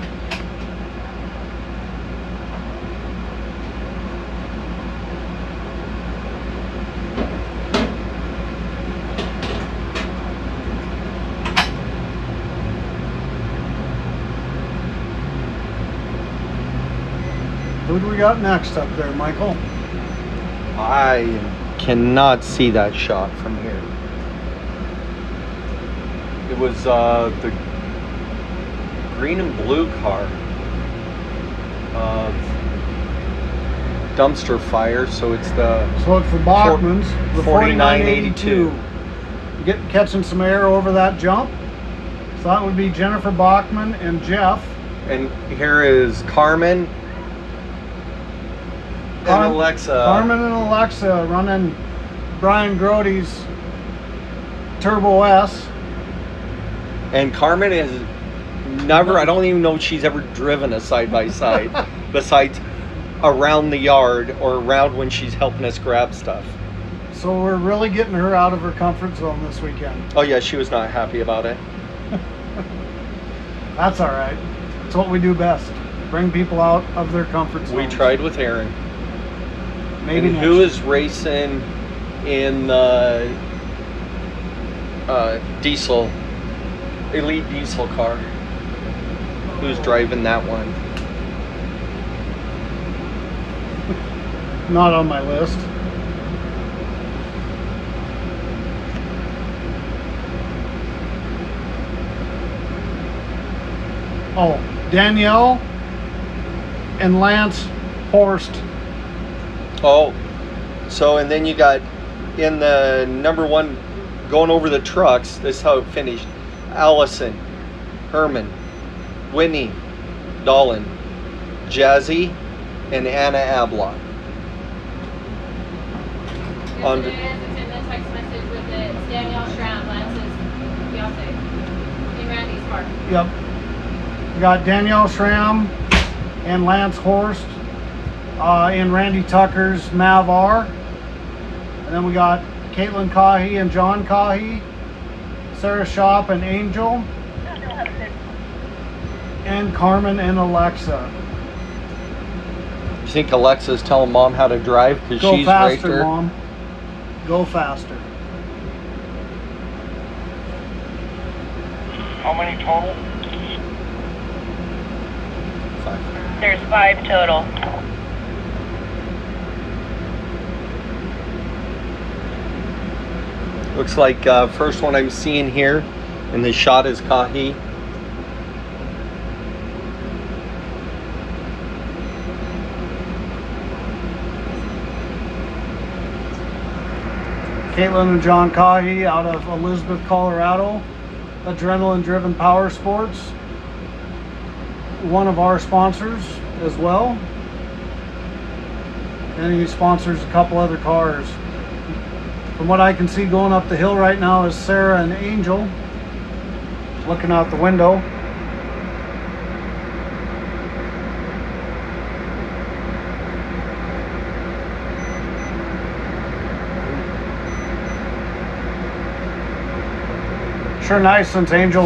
Speaker 2: Who do we got next up there, Michael?
Speaker 1: I cannot see that shot from here. It was the green and blue car. Dumpster fire, so it's the
Speaker 2: Bachman's, the
Speaker 1: 4982.
Speaker 2: Catching some air over that jump. So that would be Jennifer Bachman and Jeff.
Speaker 1: And here is Carmen and Alexa.
Speaker 2: Carmen and Alexa running Brian Grody's Turbo S.
Speaker 1: And Carmen has never, I don't even know if she's ever driven a side-by-side besides around the yard or around when she's helping us grab stuff.
Speaker 2: So we're really getting her out of her comfort zone this weekend.
Speaker 1: Oh yeah, she was not happy about it.
Speaker 2: That's all right. It's what we do best. Bring people out of their comfort zone.
Speaker 1: We tried with Aaron.
Speaker 2: Maybe
Speaker 1: and
Speaker 2: next.
Speaker 1: who is racing in the diesel, elite diesel car? Who's driving that one?
Speaker 2: Not on my list. Oh, Danielle and Lance Horst.
Speaker 1: Oh, so and then you got in the number one going over the trucks. This is how it finished. Allison, Herman, Whitney, Dolan, Jazzy, and Anna Ablott.
Speaker 5: Yes,
Speaker 1: On
Speaker 5: it is. It's in the text message with it. It's Danielle Schramm, Lance's fiance, in Randy's car.
Speaker 2: Yep. We got Danielle Schramm and Lance Horst in Randy Tucker's Mav-R. And then we got Caitlin Cahy and John Cahy, Sarah Shop and Angel, and Carmen and Alexa.
Speaker 1: You think Alexa's telling Mom how to drive because
Speaker 2: Go
Speaker 1: she's raced
Speaker 2: faster,
Speaker 1: her?
Speaker 2: Mom. Go faster.
Speaker 3: How many total?
Speaker 1: 5.
Speaker 4: There's 5 total.
Speaker 1: Looks like first one I'm seeing here, and the shot is Cahy.
Speaker 2: Caitlin and John Cahy out of Elizabeth, Colorado. Adrenaline Driven Power Sports. One of our sponsors as well. And he sponsors a couple other cars. From what I can see going up the hill right now is Sarah and Angel looking out the window. Sure nice since Angel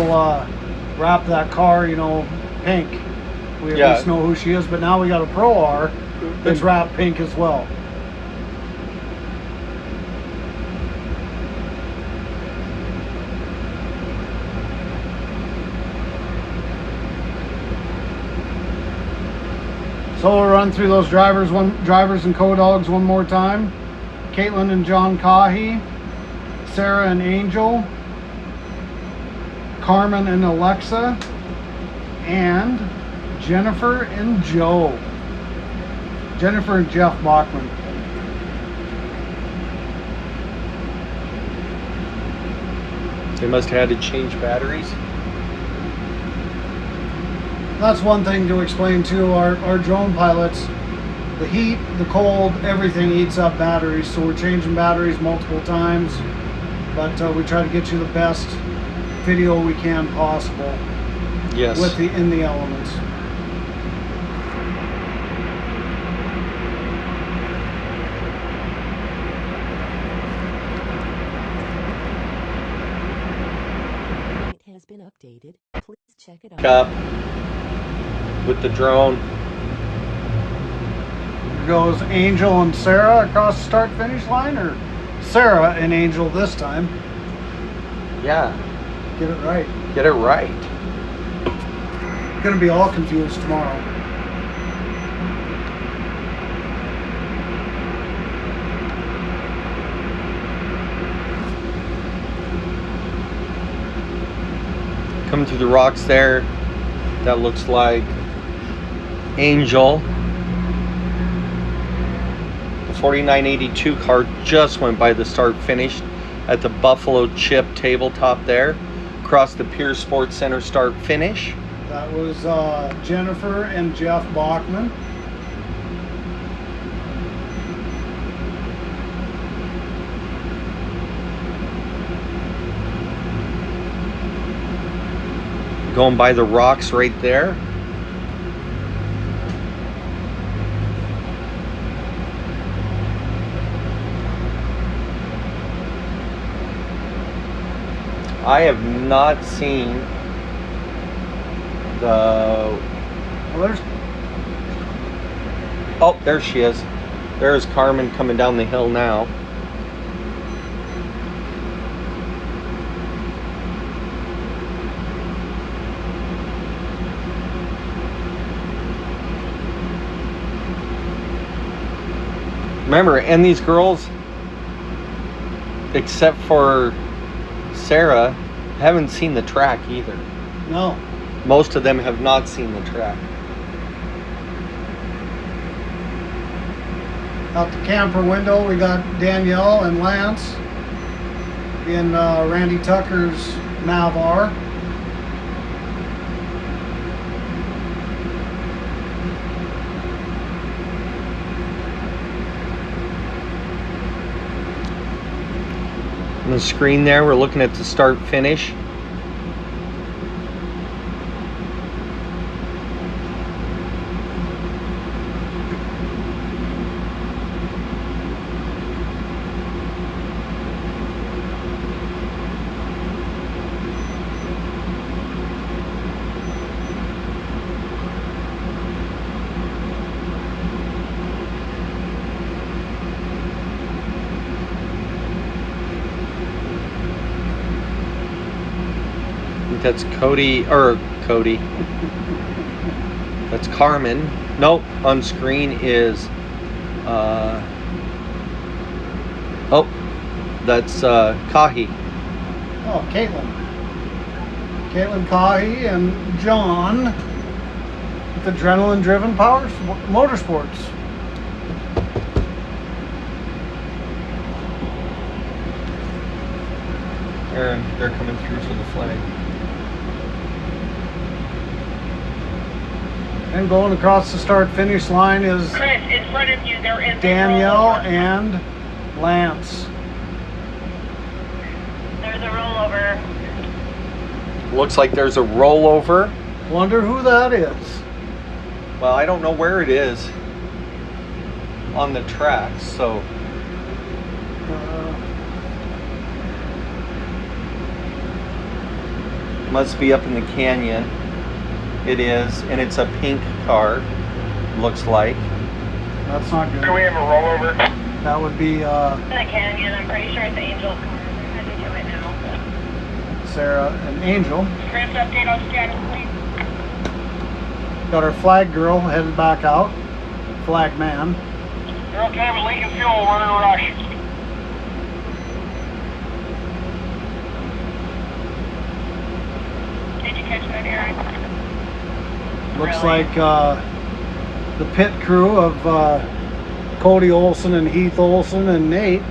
Speaker 2: wrapped that car, you know, pink. We at least know who she is, but now we got a Pro R that's wrapped pink as well. So we'll run through those drivers and co-dogs one more time. Caitlin and John Cahy, Sarah and Angel, Carmen and Alexa, and Jennifer and Joe. Jennifer and Jeff Bachman.
Speaker 1: They must have had to change batteries.
Speaker 2: That's one thing to explain to our drone pilots. The heat, the cold, everything eats up batteries, so we're changing batteries multiple times, but we try to get you the best video we can possible.
Speaker 1: Yes.
Speaker 2: With in the elements.
Speaker 7: It has been updated. Please check it on.
Speaker 1: Up with the drone.
Speaker 2: Here goes Angel and Sarah across the start-finish line, or Sarah and Angel this time.
Speaker 1: Yeah,
Speaker 2: Get it right.
Speaker 1: get it right.
Speaker 2: Gonna be all confused tomorrow.
Speaker 1: Coming through the rocks there. That looks like Angel. The 4982 car just went by the start finish at the Buffalo Chip tabletop there. Across the Pier Sports Center start finish.
Speaker 2: That was Jennifer and Jeff Bachman.
Speaker 1: Going by the rocks right there. I have not seen the...
Speaker 2: Well,
Speaker 1: Oh, there she is. There's Carmen coming down the hill now. Remember, and these girls, except for Sarah, haven't seen the track either.
Speaker 2: no.
Speaker 1: Most of them have not seen the track.
Speaker 2: Out the camper window, we got Danielle and Lance in Randy Tucker's Navar.
Speaker 1: On the screen there, we're looking at the start finish. That's Cody. That's Carmen. Nope, on screen is oh, that's Kahi.
Speaker 2: Oh, Caitlin. Caitlin Kahi and John with Adrenaline Driven Power Motorsports.
Speaker 1: They're coming through for the flag.
Speaker 2: And going across the start-finish line is
Speaker 4: Chris, in front of you, there is
Speaker 2: Danielle
Speaker 4: a rollover.
Speaker 2: and Lance.
Speaker 4: There's a rollover.
Speaker 1: Looks like there's a rollover.
Speaker 2: Wonder who that is.
Speaker 1: Well, I don't know where it is on the tracks, so must be up in the canyon. It is, and it's a pink car, looks like.
Speaker 2: That's not
Speaker 3: Do we
Speaker 2: good.
Speaker 3: have a rollover?
Speaker 2: That would be
Speaker 4: In the canyon, I'm pretty sure it's Angel's car. They're heading to it now.
Speaker 2: Sarah and Angel.
Speaker 4: Chris, update on status, please.
Speaker 2: Got our flag girl headed back out. Flag man.
Speaker 3: You're okay with leaking fuel, we're in a rush.
Speaker 4: Did you catch that, Aaron?
Speaker 2: Looks
Speaker 4: Really?
Speaker 2: like the pit crew of Cody Olson and Heath Olson and Nate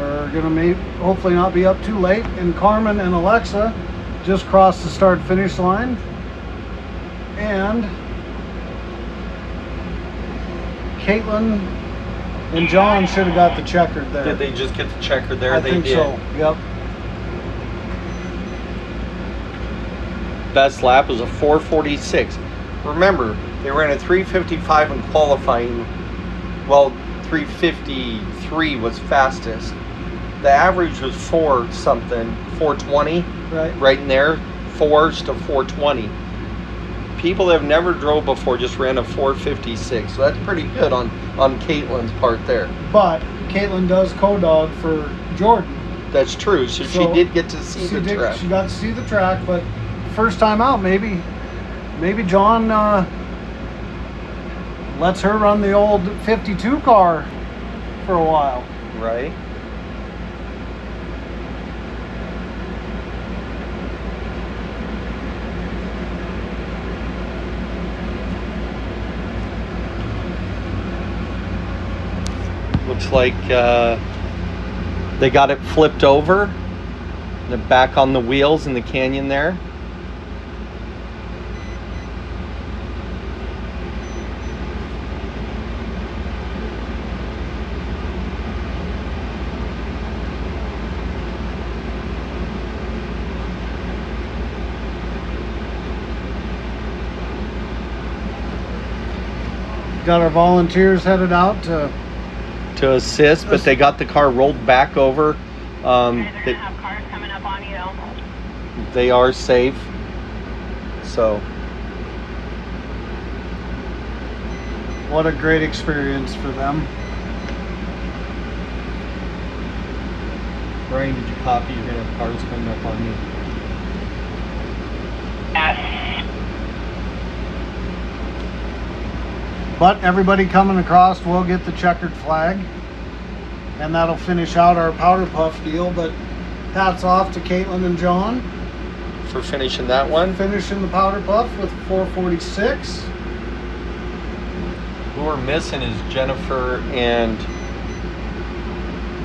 Speaker 2: are gonna hopefully not be up too late. And Carmen and Alexa just crossed the start-finish line. And Caitlin and John should have got the checkered there.
Speaker 1: Did they just get the checker there?
Speaker 2: I
Speaker 1: They
Speaker 2: think
Speaker 1: did.
Speaker 2: so. Yep.
Speaker 1: Best lap was a 4:46. Remember, they ran a 3:55 in qualifying. Well, 3:53 was fastest. The average was 4 something, 4:20,
Speaker 2: Right.
Speaker 1: right in there. 4s to 420. People that have never drove before just ran a 456. So that's pretty good on Caitlin's part there.
Speaker 2: But Caitlin does co-dog for Jordan.
Speaker 1: That's true. So she did get to see the track.
Speaker 2: She got to see the track, but first time out, maybe John lets her run the old 52 car for a while.
Speaker 1: Right. Looks like they got it flipped over. They're back on the wheels in the canyon there.
Speaker 2: Got our volunteers headed out to
Speaker 1: assist, but they got the car rolled back over.
Speaker 4: They're gonna have cars coming up on you.
Speaker 1: They are safe. So
Speaker 2: what a great experience for them.
Speaker 1: Brian, did you copy? You're gonna have cars coming up on you.
Speaker 4: Yes.
Speaker 2: But everybody coming across will get the checkered flag, and that'll finish out our powder puff deal. But hats off to Caitlin and John
Speaker 1: For finishing that one.
Speaker 2: finishing the powder puff with 446.
Speaker 1: Who we're missing is Jennifer and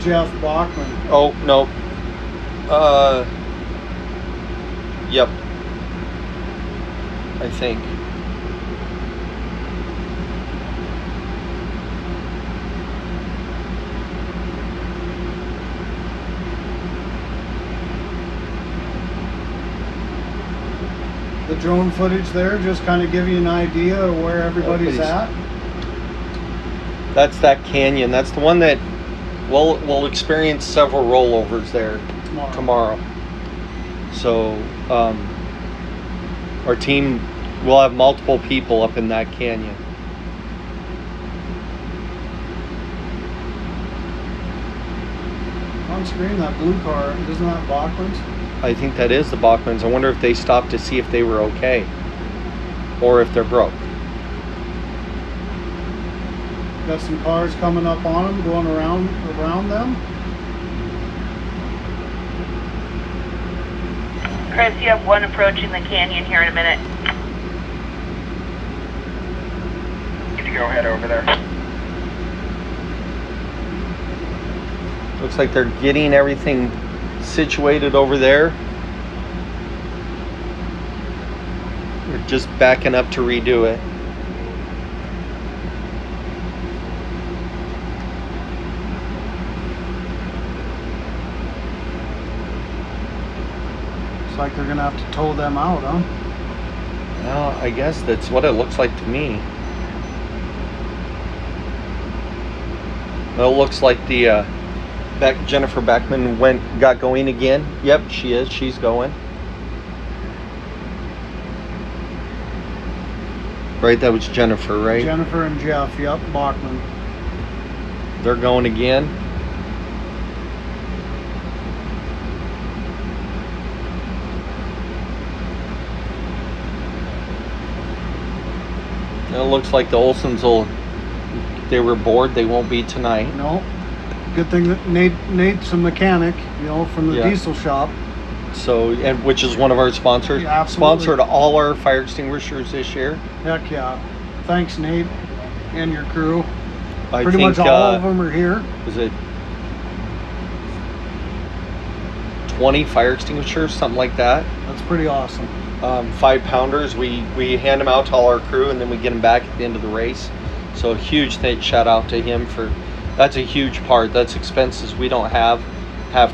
Speaker 2: Jeff Bachman.
Speaker 1: oh no. Yep. I think.
Speaker 2: The drone footage there just kind of give you an idea of where everybody's at.
Speaker 1: That's that canyon. That's the one that we'll experience several rollovers there tomorrow. So our team will have multiple people up in that canyon.
Speaker 2: On screen, that blue car, isn't that Bachman's?
Speaker 1: I think that is the Bachmans. I wonder if they stopped to see if they were okay or if they're broke.
Speaker 2: Got some cars coming up on them, going around them.
Speaker 4: Chris, you have one approaching the canyon here in a minute.
Speaker 3: Need to go head over there.
Speaker 1: Looks like they're getting everything situated over there. We're just backing up to redo it.
Speaker 2: Looks like they're gonna have to tow them out, huh?
Speaker 1: Well, I guess that's what it looks like to me. Well, it looks like the Jennifer Beckman got going again. Yep, she is. She's going. Right, that was Jennifer, right?
Speaker 2: Jennifer and Jeff, yep, Bachman.
Speaker 1: They're going again. It looks like the Olsons they were bored. They won't be tonight.
Speaker 2: No. Good thing that Nate's a mechanic, from the diesel shop.
Speaker 1: So, and which is one of our sponsors.
Speaker 2: Yeah, absolutely.
Speaker 1: Sponsored all our fire extinguishers this year.
Speaker 2: Heck yeah. Thanks, Nate, and your crew.
Speaker 1: I
Speaker 2: Pretty
Speaker 1: think,
Speaker 2: much all of them are here.
Speaker 1: Was it 20 fire extinguishers, something like that?
Speaker 2: That's pretty awesome.
Speaker 1: 5-pounders. We hand them out to all our crew, and then we get them back at the end of the race. So a huge shout out to him for. That's a huge part. That's expenses we don't have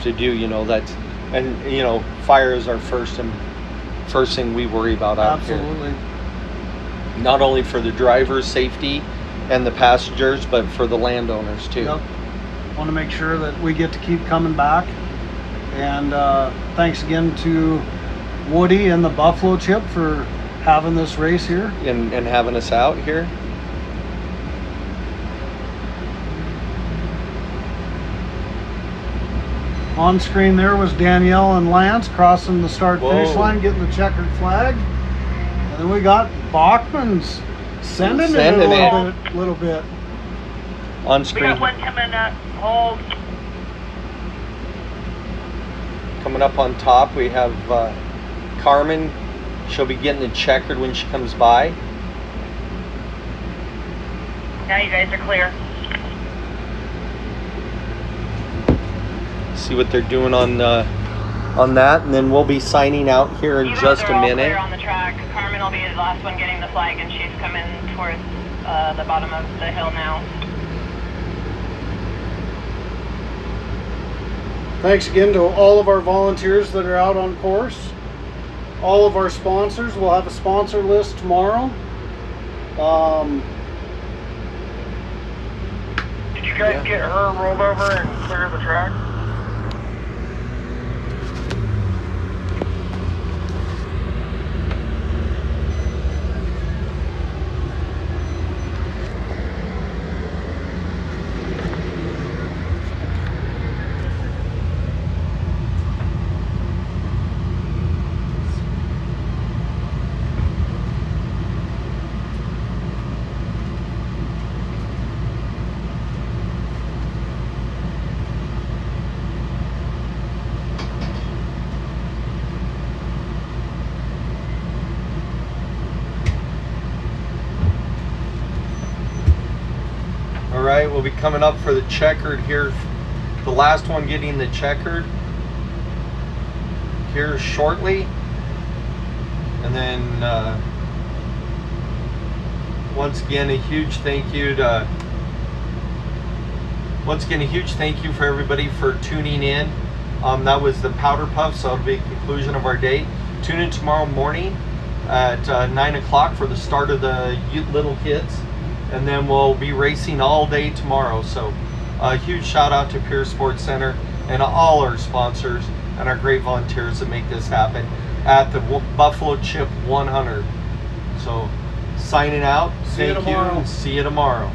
Speaker 1: to do. That's, and fire is our first thing we worry about out here.
Speaker 2: Absolutely.
Speaker 1: Not only for the driver's safety and the passengers, but for the landowners too.
Speaker 2: Yep. Want to make sure that we get to keep coming back. And thanks again to Woody and the Buffalo Chip for having this race here.
Speaker 1: and having us out here.
Speaker 2: On screen there was Danielle and Lance crossing the start-finish
Speaker 1: Whoa.
Speaker 2: line, getting the checkered flag. And then we got Bachman's sending it a little bit.
Speaker 1: On
Speaker 4: We
Speaker 1: screen.
Speaker 4: got one coming up. Hold.
Speaker 1: Coming up on top, we have Carmen. She'll be getting the checkered when she comes by.
Speaker 4: Now you guys are clear.
Speaker 1: See what they're doing on that, and then we'll be signing out here in
Speaker 4: You
Speaker 1: just
Speaker 4: guys are
Speaker 1: a
Speaker 4: all
Speaker 1: minute.
Speaker 4: clear on the track. Carmen will be the last one getting the flag, and she's coming towards the bottom of the hill now.
Speaker 2: Thanks again to all of our volunteers that are out on course. All of our sponsors. We'll have a sponsor list tomorrow.
Speaker 3: Did you guys get her rolled over and clear the track?
Speaker 1: Alright, we'll be coming up for the checkered here. The last one getting the checkered here shortly. And then once again a huge thank you for everybody for tuning in. That was the Powder Puff, so it'll be a conclusion of our day. Tune in tomorrow morning at 9 o'clock for the start of the little kids. And then we'll be racing all day tomorrow. So a huge shout out to Pierce Sports Center and all our sponsors and our great volunteers that make this happen at the Buffalo Chip 100. So signing out.
Speaker 2: See you
Speaker 1: Thank you
Speaker 2: tomorrow.
Speaker 1: and see you tomorrow.